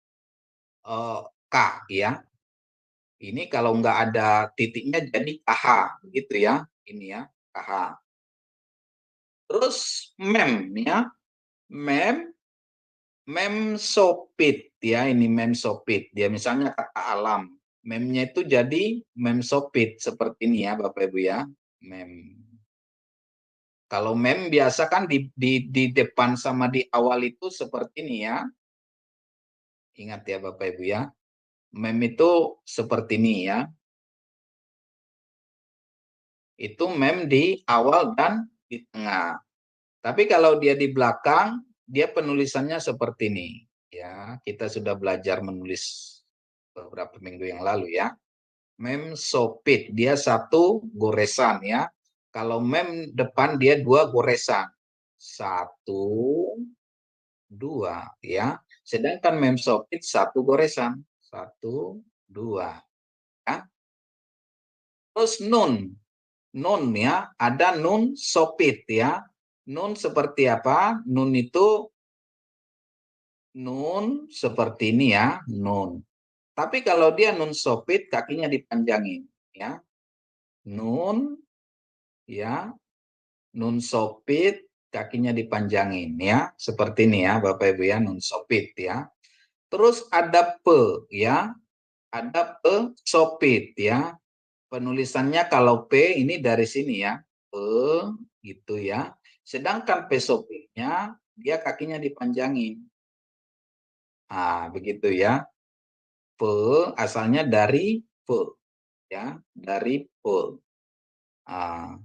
K ya. Ini kalau nggak ada titiknya jadi KH gitu ya. Ini ya KH. Terus mem ya. Mem sopit ya. Ini mem sopit. Dia misalnya kata alam. Memnya itu jadi mem sopit seperti ini ya Bapak Ibu ya. Mem. Kalau mem biasa kan di depan sama di awal itu seperti ini ya. Ingat ya Bapak Ibu ya. Mem itu seperti ini ya. Itu mem di awal dan di tengah. Tapi kalau dia di belakang, dia penulisannya seperti ini. Ya, kita sudah belajar menulis beberapa minggu yang lalu ya. Mem sopit, dia satu goresan ya. Kalau mem depan dia dua goresan. Satu, dua ya. Sedangkan mem sopit satu goresan. Satu, dua. Ya. Terus nun. Nun ya, ada nun sopit ya. Nun seperti apa? Nun itu nun seperti ini ya, nun. Tapi kalau dia nun sopit, kakinya dipanjangin ya. Nun ya, nun sopit, kakinya dipanjangin ya, seperti ini ya Bapak Ibu ya, nun sopit ya. Terus ada pe ya, ada pe sopit ya. Penulisannya kalau p ini dari sini ya, pe gitu ya. Sedangkan p sopitnya dia kakinya dipanjangin. Nah, begitu ya. Pe asalnya dari pe ya, dari pe. Nah,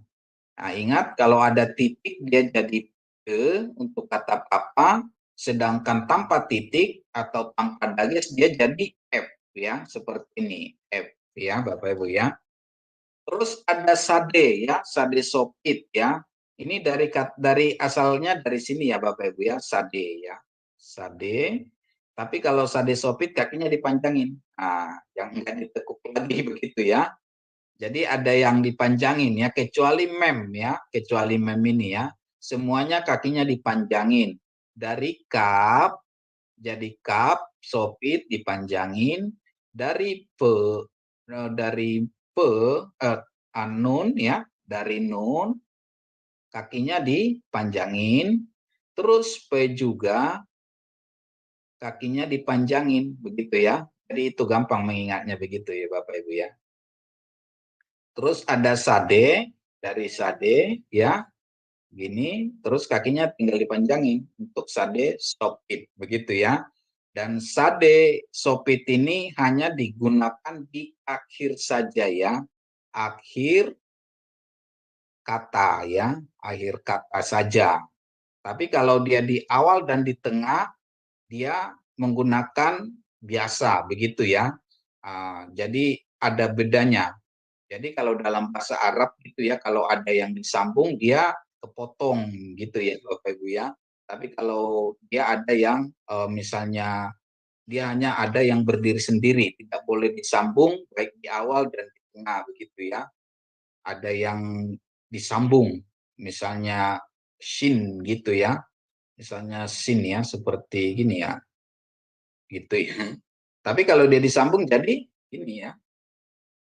ingat kalau ada titik dia jadi pe untuk kata papa, sedangkan tanpa titik atau tanpa dages dia jadi f ya, seperti ini f ya Bapak Ibu ya. Terus ada sade ya, sade sopit ya. Ini dari asalnya dari sini ya Bapak Ibu ya, sade ya. Sade. Tapi kalau sade sopit kakinya dipanjangin. Nah, yang enggak ditekuk lagi begitu ya. Jadi ada yang dipanjangin ya, kecuali mem ya, kecuali mem ini ya. Semuanya kakinya dipanjangin. Dari kap, jadi kap, sopit dipanjangin. Dari nun ya, dari nun, kakinya dipanjangin. Terus p juga, kakinya dipanjangin, begitu ya. Jadi itu gampang mengingatnya begitu ya Bapak Ibu ya. Terus ada sade, dari sade ya, gini, terus kakinya tinggal dipanjangin untuk sade sopit, begitu ya. Dan sade sopit ini hanya digunakan di akhir saja ya, akhir kata ya, akhir kata saja. Tapi kalau dia di awal dan di tengah, dia menggunakan biasa, begitu ya. Jadi ada bedanya. Jadi kalau dalam bahasa Arab gitu ya, kalau ada yang disambung dia kepotong gitu ya Bapak Ibu ya. Tapi kalau dia ada yang misalnya dia hanya ada yang berdiri sendiri, tidak boleh disambung baik di awal dan di tengah begitu ya. Ada yang disambung, misalnya shin gitu ya. Misalnya sin ya, seperti gini ya. Gitu ya. Tapi kalau dia disambung jadi ini ya.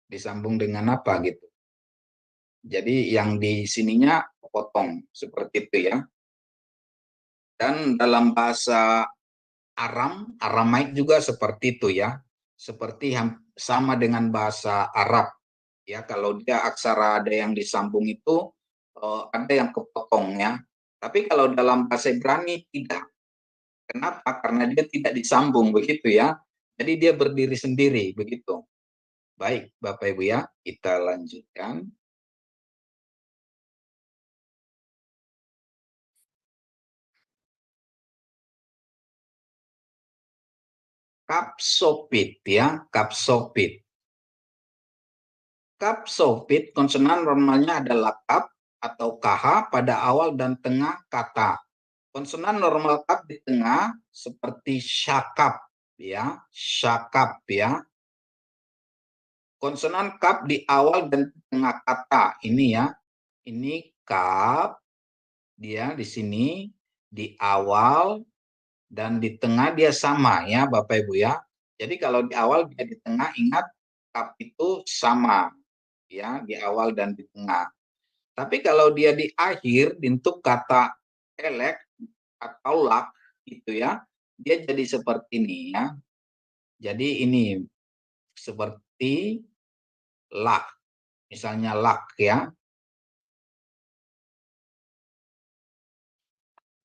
Disambung dengan apa gitu. Jadi yang di sininya potong seperti itu ya. Dan dalam bahasa Aramaik juga seperti itu ya. Seperti sama dengan bahasa Arab ya. Kalau dia aksara ada yang disambung itu ada yang kepotong ya. Tapi kalau dalam bahasa Ibrani tidak. Kenapa? Karena dia tidak disambung begitu ya. Jadi dia berdiri sendiri begitu. Baik Bapak Ibu ya, kita lanjutkan. Kapsopit ya, kapsopit. Kapsopit konsonan normalnya adalah kap atau KH pada awal dan tengah kata. Konsonan normal kap di tengah seperti syakap ya, syakap ya. Konsonan kap di awal dan tengah kata ini ya. Ini kap dia di sini di awal dan di tengah dia sama ya Bapak Ibu ya. Jadi kalau di awal dia di tengah, ingat kap itu sama ya, di awal dan di tengah. Tapi kalau dia di akhir untuk kata elek atau lak gitu ya, dia jadi seperti ini ya. Jadi ini seperti seperti lak, misalnya lak ya.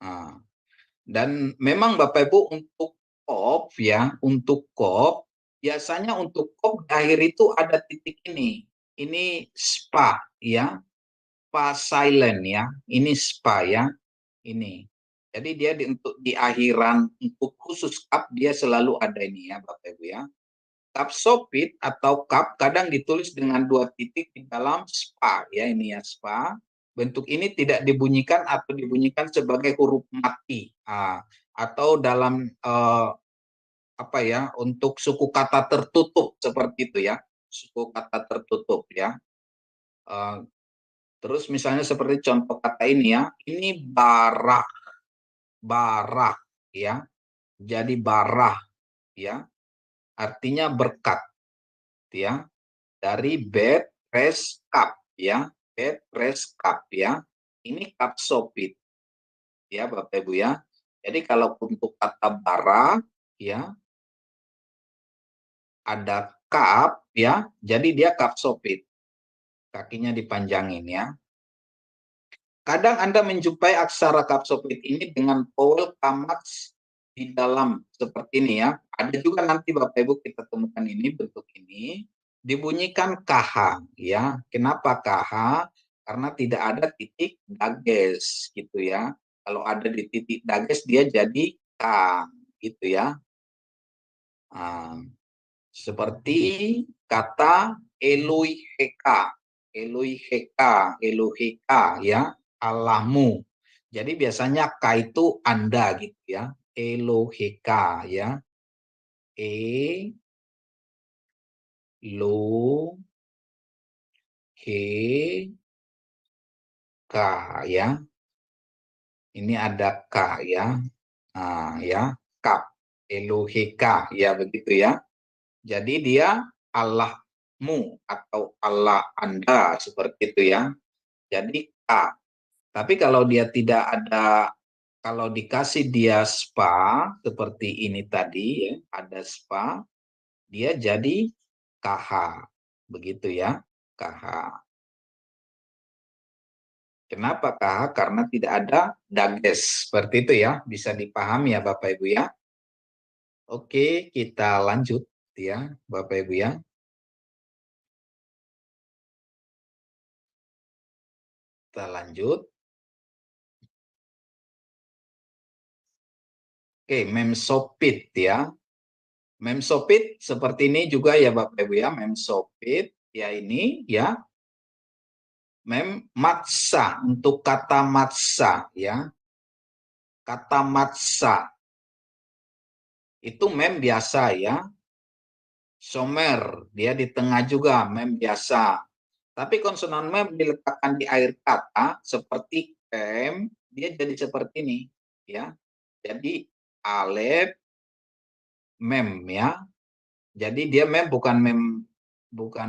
Nah, dan memang Bapak Ibu untuk kop ya, untuk kop biasanya untuk kop di akhir itu ada titik ini. Ini spa ya, spa silent ya. Ini spa ya. Ini. Jadi dia untuk di akhiran untuk khusus cup dia selalu ada ini ya Bapak Ibu ya. Cup sopit atau cup kadang ditulis dengan 2 titik di dalam spa ya, ini ya spa. Bentuk ini tidak dibunyikan atau dibunyikan sebagai huruf mati. Atau dalam apa ya, untuk suku kata tertutup seperti itu ya. Suku kata tertutup ya. Terus misalnya seperti contoh kata ini ya, ini barak. Barak ya. Jadi barah ya. Artinya berkat ya. Dari bed rest cup ya, bed rest cup ya. Ini cup sopit ya Bapak Ibu ya. Jadi kalau untuk kata bara ya ada cup ya, jadi dia cup sopit. Kakinya dipanjangin ya. Kadang Anda menjumpai aksara cup sopit ini dengan vowel kamaks di dalam seperti ini ya. Ada juga nanti Bapak Ibu kita temukan ini bentuk ini dibunyikan KH ya. Kenapa KH? Karena tidak ada titik dages gitu ya. Kalau ada di titik dages dia jadi K gitu ya. Nah, seperti kata Eloheka, Eloheka, Eloheka ya, Allahmu. Jadi biasanya K itu Anda gitu ya. Eloheka ya. Lo he K ya. Ini ada K ya. Nah, ya, kap. Eloheka ya begitu ya. Jadi dia Allahmu atau Allah Anda seperti itu ya. Jadi K. Tapi kalau dia tidak ada, kalau dikasih dia spa seperti ini tadi ya, ada spa, dia jadi KH. Begitu ya, KH. Kenapa KH? Karena tidak ada dages. Seperti itu ya, bisa dipahami ya Bapak Ibu ya. Oke, kita lanjut ya Bapak Ibu ya. Kita lanjut. Oke, memsopit ya. Memsopit seperti ini juga ya Bapak Ibu ya. Memsopit ya ini ya. Matsa untuk kata matsa ya. Kata matsa itu mem biasa ya. Somer dia di tengah juga mem biasa. Tapi konsonan mem diletakkan di akhir kata seperti mem dia jadi seperti ini ya. Jadi alef mem ya. Jadi dia mem bukan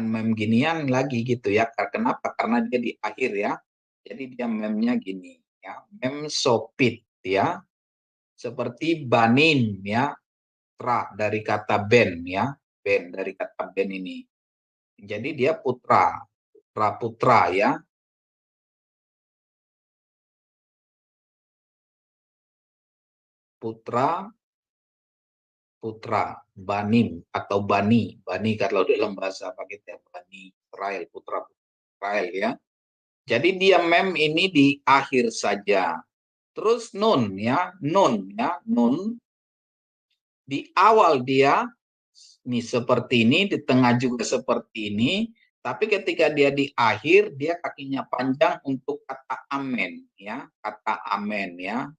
mem ginian lagi gitu ya. Kenapa? Karena dia di akhir ya. Jadi dia memnya gini ya. Mem sopit ya. Seperti banin ya. Tra dari kata ben ya. Ben dari kata ben ini. Jadi dia putra. Putra ya. Putra, banin atau bani kalau dalam bahasa pakai bani Israel, putra Israel ya. Jadi dia mem ini di akhir saja. Terus nun ya, nun di awal dia ini seperti ini, di tengah juga seperti ini, tapi ketika dia di akhir dia kakinya panjang untuk kata amen ya, kata amen ya.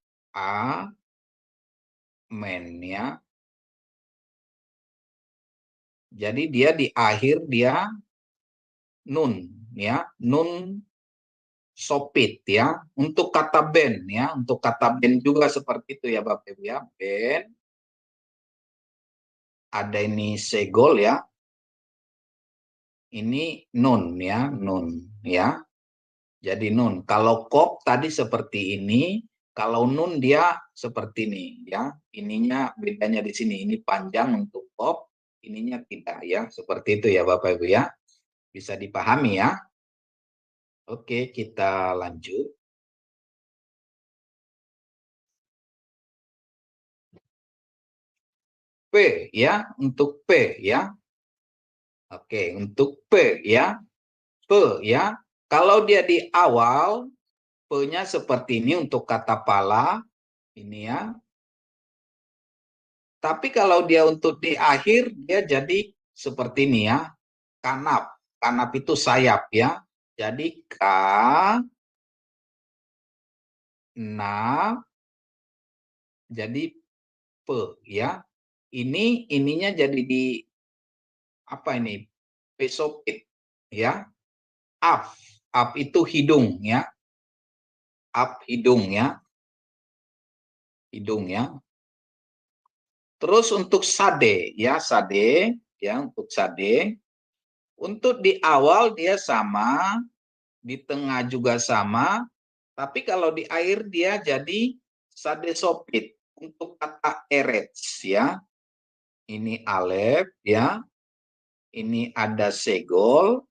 Amen ya. Jadi dia di akhir dia nun ya, nun sopit ya. Untuk kata ben ya, untuk kata ben juga seperti itu ya Bapak Ibu ya. Ben ada ini segol ya. Ini nun ya, nun ya. Jadi nun. Kalau kop tadi seperti ini, kalau nun dia seperti ini ya. Ininya bedanya di sini. Ini panjang untuk kop. ininya tidak ya. Seperti itu ya Bapak Ibu ya. Bisa dipahami ya. Oke, kita lanjut. P ya, untuk P ya. Oke, untuk P ya. P ya. Kalau dia di awal, P-nya seperti ini untuk kata pala. Ini ya. Tapi kalau dia untuk di akhir, dia jadi seperti ini ya. Kanap. Kanap itu sayap ya. Jadi na, jadi P ya. Ininya jadi di apa ini? Pesopit ya. Up itu hidung ya. Up hidung ya. Hidung ya. Terus untuk sade ya, sade ya, untuk sade. Untuk di awal dia sama, di tengah juga sama, tapi kalau di akhir dia jadi sade sopit. Untuk kata erets ya. Ini alef ya. Ini ada segol,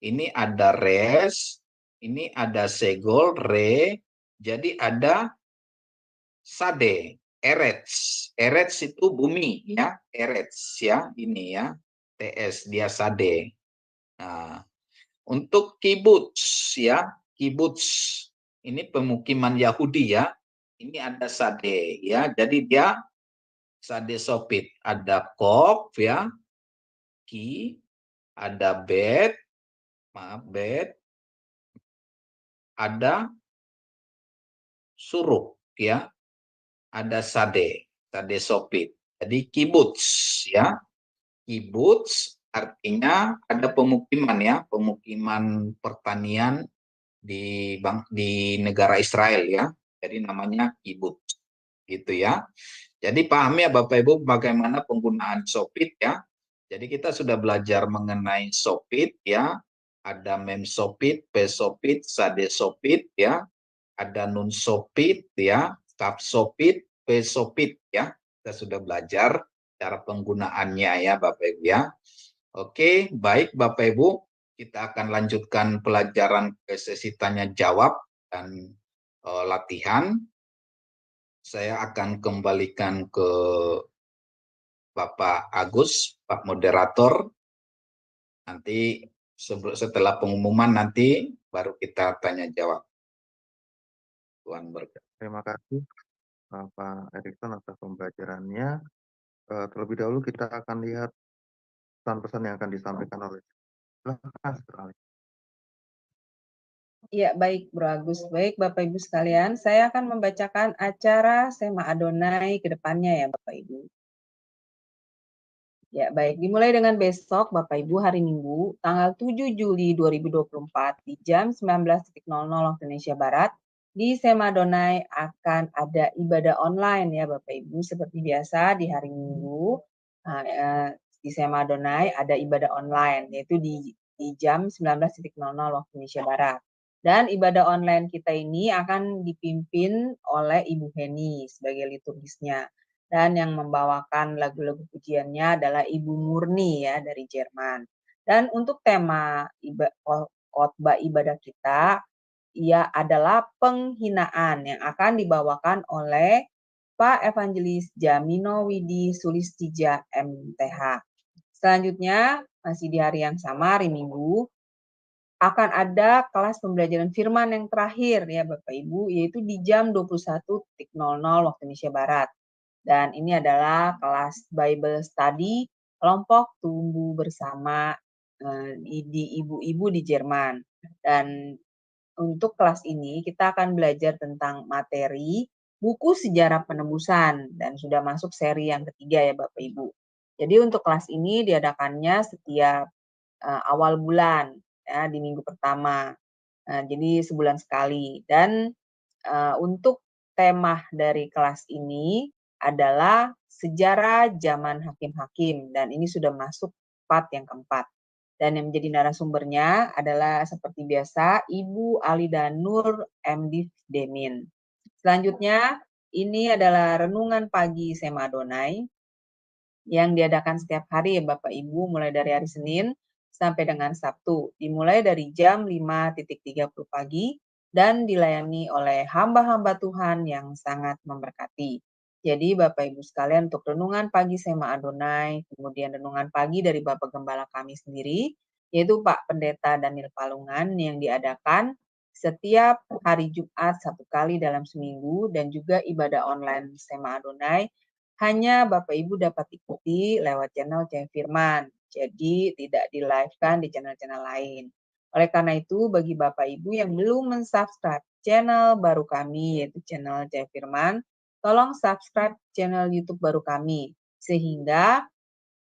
ini ada res, ini ada segol, re, jadi ada sade, erets. Erets itu bumi ya, erets ya, ini ya, TS dia sade. Nah, untuk kibuts ya, kibuts ini pemukiman Yahudi ya, ini ada sade ya, jadi dia sade sopit, ada kop ya, ki, ada bet, maaf bet, ada suruk ya, ada sade, sade sopit. Jadi kibuts ya. Kibuts artinya ada pemukiman ya, pemukiman pertanian di negara Israel ya. Jadi namanya kibuts gitu ya. Jadi pahami ya Bapak Ibu bagaimana penggunaan sopit ya. Jadi kita sudah belajar mengenai sopit ya. Ada mem sopit, p sopit, sade sopit ya. Ada nun sopit ya, kap sopit, p sopit ya. Kita sudah belajar cara penggunaannya ya Bapak Ibu ya. Oke, baik Bapak Ibu, kita akan lanjutkan pelajaran ke sesi tanya jawab dan latihan. Saya akan kembalikan ke Bapak Agus, Pak Moderator. Nanti setelah pengumuman nanti baru kita tanya jawab. Tuhan berkati. Terima kasih Pak Erikson atas pembelajarannya. Terlebih dahulu kita akan lihat pesan-pesan yang akan disampaikan oleh silakan. Ya, baik Bro Agus. Baik Bapak Ibu sekalian, saya akan membacakan acara Sema Adonai ke depannya ya Bapak Ibu. Ya, baik. Dimulai dengan besok Bapak Ibu hari Minggu, tanggal 7 Juli 2024 di jam 19.00 waktu Indonesia Barat, di Sema Adonai akan ada ibadah online ya Bapak Ibu. Seperti biasa di hari Minggu, di Sema Adonai ada ibadah online, yaitu di jam 19.00 waktu Indonesia Barat. Dan ibadah online kita ini akan dipimpin oleh Ibu Heni sebagai liturgisnya. Dan yang membawakan lagu-lagu pujiannya adalah Ibu Murni ya dari Jerman. Dan untuk tema khotbah ibadah kita, ia adalah penghinaan yang akan dibawakan oleh Pak Evangelis Jamino Widi Sulistija MTH. Selanjutnya, masih di hari yang sama, hari Minggu, akan ada kelas pembelajaran firman yang terakhir ya Bapak Ibu, yaitu di jam 21.00 waktu Indonesia Barat. Dan ini adalah kelas Bible Study kelompok tumbuh bersama di ibu-ibu di Jerman. Dan untuk kelas ini kita akan belajar tentang materi buku sejarah penebusan dan sudah masuk seri yang ketiga ya Bapak Ibu. Jadi untuk kelas ini diadakannya setiap awal bulan ya di minggu pertama. Jadi sebulan sekali. Dan untuk tema dari kelas ini adalah sejarah zaman hakim-hakim dan ini sudah masuk part yang keempat. Dan yang menjadi narasumbernya adalah seperti biasa Ibu Alida Nur MD Demin. Selanjutnya ini adalah renungan pagi Sema Adonai yang diadakan setiap hari ya Bapak Ibu, mulai dari hari Senin sampai dengan Sabtu, dimulai dari jam 5.30 pagi dan dilayani oleh hamba-hamba Tuhan yang sangat memberkati. Jadi Bapak Ibu sekalian, untuk renungan pagi Sema Adonai, kemudian renungan pagi dari Bapak Gembala kami sendiri, yaitu Pak Pendeta Daniel Palungan yang diadakan setiap hari Jumat 1 kali dalam seminggu, dan juga ibadah online Sema Adonai hanya Bapak Ibu dapat ikuti lewat channel Cahaya Firman. Jadi tidak di-live-kan di channel-channel lain. Oleh karena itu, bagi Bapak Ibu yang belum mensubscribe channel baru kami, yaitu channel Cahaya Firman, tolong subscribe channel YouTube baru kami, sehingga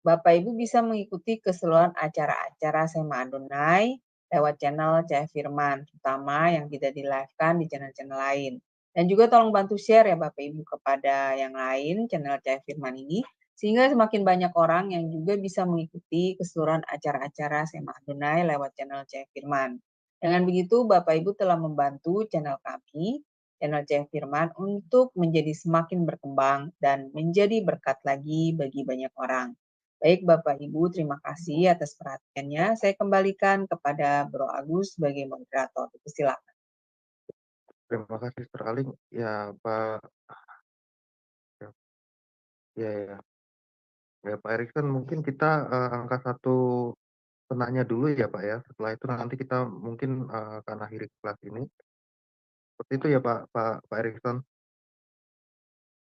Bapak Ibu bisa mengikuti keseluruhan acara-acara Sema Adonai lewat channel Cahaya Firman, terutama yang tidak di-live-kan di channel-channel lain. Dan juga tolong bantu share ya Bapak Ibu kepada yang lain channel Cahaya Firman ini, sehingga semakin banyak orang yang juga bisa mengikuti keseluruhan acara-acara Sema Adonai lewat channel Cahaya Firman. Dengan begitu Bapak Ibu telah membantu channel kami, channel Cahaya Firman, untuk menjadi semakin berkembang dan menjadi berkat lagi bagi banyak orang. Baik Bapak Ibu, terima kasih atas perhatiannya. Saya kembalikan kepada Bro Agus sebagai moderator. Silakan. Terima kasih sekali ya Pak. Ya, ya. Ya Pak Erikson, mungkin kita angkat satu penanya dulu ya Pak ya. Setelah itu nanti kita mungkin akan akhiri kelas ini. Seperti itu ya Pak Erikson.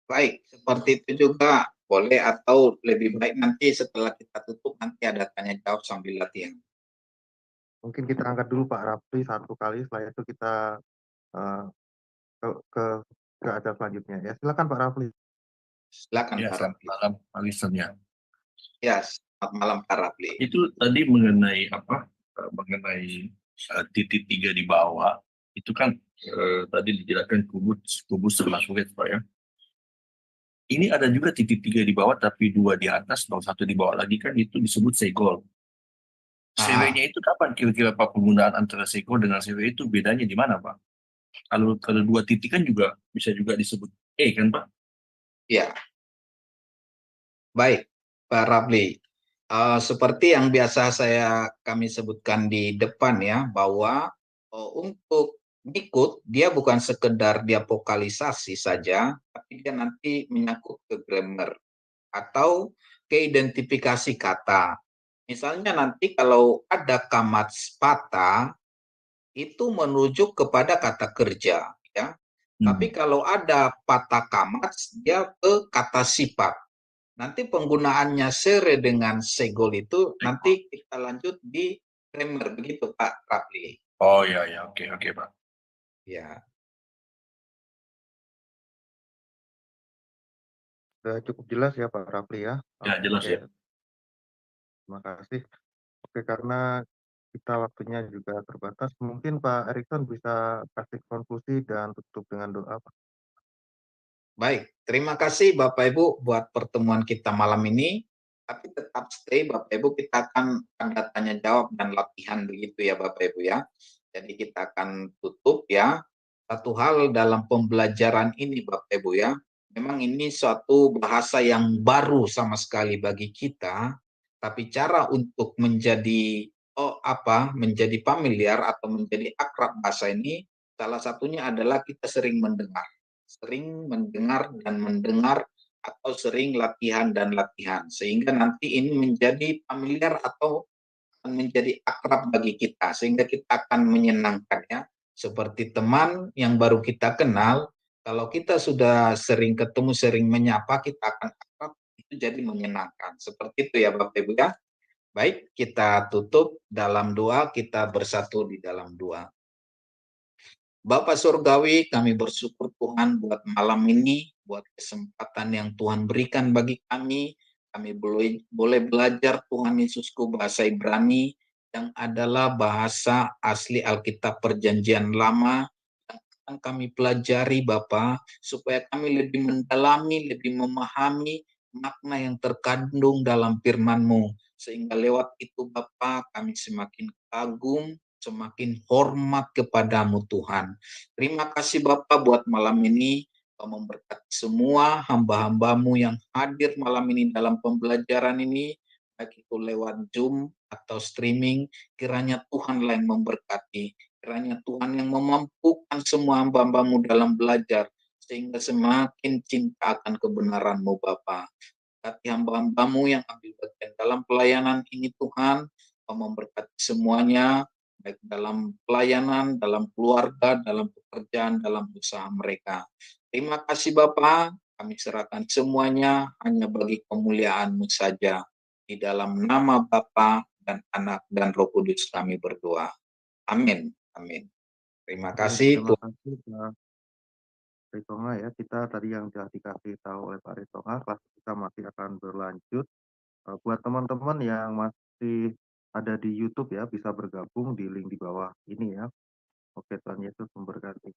Baik, seperti itu juga boleh, atau lebih baik nanti setelah kita tutup nanti ada tanya jawab sambil latihan. Mungkin kita angkat dulu Pak Rafli 1 kali, setelah itu kita uh, ke acara selanjutnya. Ya silakan Pak Rafli. Silakan Ya, Pak selamat Rafli. malam, Pak Wilson ya. Ya, selamat malam Pak Rafli. Itu tadi mengenai apa? Mengenai titik 3 di bawah, itu kan tadi dijelaskan kubus sama suket Pak ya. Ini ada juga titik 3 di bawah, tapi 2 di atas, 1 di bawah lagi, kan itu disebut segol. CW-nya itu kapan kira-kira Pak penggunaan antara segol dengan CW itu bedanya di mana Pak? Kalau 2 titik kan juga bisa juga disebut kan Pak? Ya, baik Pak Rafli. Seperti yang biasa kami sebutkan di depan ya, bahwa untuk ngikut dia bukan sekedar dia vokalisasi saja, tapi dia nanti menyangkut ke grammar atau ke identifikasi kata. Misalnya nanti kalau ada kamat patah, itu merujuk kepada kata kerja ya. Tapi kalau ada patah kamat, dia ke kata sifat. Nanti penggunaannya sere dengan segol itu nanti kita lanjut di grammar, begitu Pak Rafli. Oh ya, oke Pak. Ya. Sudah cukup jelas ya Pak Rafli ya. Ya, jelas ya. Terima kasih. Oke, karena kita waktunya juga terbatas, mungkin Pak Erikson bisa kasih konklusi dan tutup dengan doa Pak. Baik, terima kasih Bapak Ibu buat pertemuan kita malam ini. Tapi tetap stay Bapak Ibu, kita akan ada tanya jawab dan latihan begitu ya Bapak Ibu ya. Jadi kita akan tutup ya. Satu hal dalam pembelajaran ini Bapak Ibu ya, memang ini suatu bahasa yang baru sama sekali bagi kita, tapi cara untuk menjadi menjadi familiar atau menjadi akrab bahasa ini, salah satunya adalah kita sering mendengar dan mendengar, atau sering latihan dan latihan, sehingga nanti ini menjadi familiar atau menjadi akrab bagi kita, sehingga kita akan menyenangkan ya. Seperti teman yang baru kita kenal, kalau kita sudah sering ketemu, sering menyapa, kita akan akrab, itu jadi menyenangkan. Seperti itu ya Bapak Ibu ya. Baik, kita tutup dalam doa, kita bersatu di dalam doa. Bapa Surgawi, kami bersyukur Tuhan buat malam ini, buat kesempatan yang Tuhan berikan bagi kami. Kami boleh belajar Tuhan Yesusku bahasa Ibrani, yang adalah bahasa asli Alkitab Perjanjian Lama, yang kami pelajari Bapa, supaya kami lebih mendalami, lebih memahami makna yang terkandung dalam firman-Mu. Sehingga lewat itu Bapa, kami semakin kagum, semakin hormat kepadamu Tuhan. Terima kasih Bapak buat malam ini. Kau memberkati semua hamba-hambamu yang hadir malam ini dalam pembelajaran ini, baik itu lewat Zoom atau streaming. Kiranya Tuhanlah yang memberkati, kiranya Tuhan yang memampukan semua hamba-hambamu dalam belajar, sehingga semakin cinta akan kebenaran-Mu Bapa. Berkati hamba-hambamu yang ambil bagian dalam pelayanan ini Tuhan, Kau memberkati semuanya, baik dalam pelayanan, dalam keluarga, dalam pekerjaan, dalam usaha mereka. Terima kasih Bapa, kami serahkan semuanya hanya bagi kemuliaan-Mu saja. Di dalam nama Bapa dan Anak dan Roh Kudus kami berdoa. Amin. Amin. Terima kasih. Terima kasih Pak Ritonga ya. Kita tadi yang telah dikasih tahu oleh Pak Ritonga, kelas kita masih akan berlanjut. Buat teman-teman yang masih ada di YouTube ya, bisa bergabung di link di bawah ini ya. Oke, Tuhan Yesus memberkati.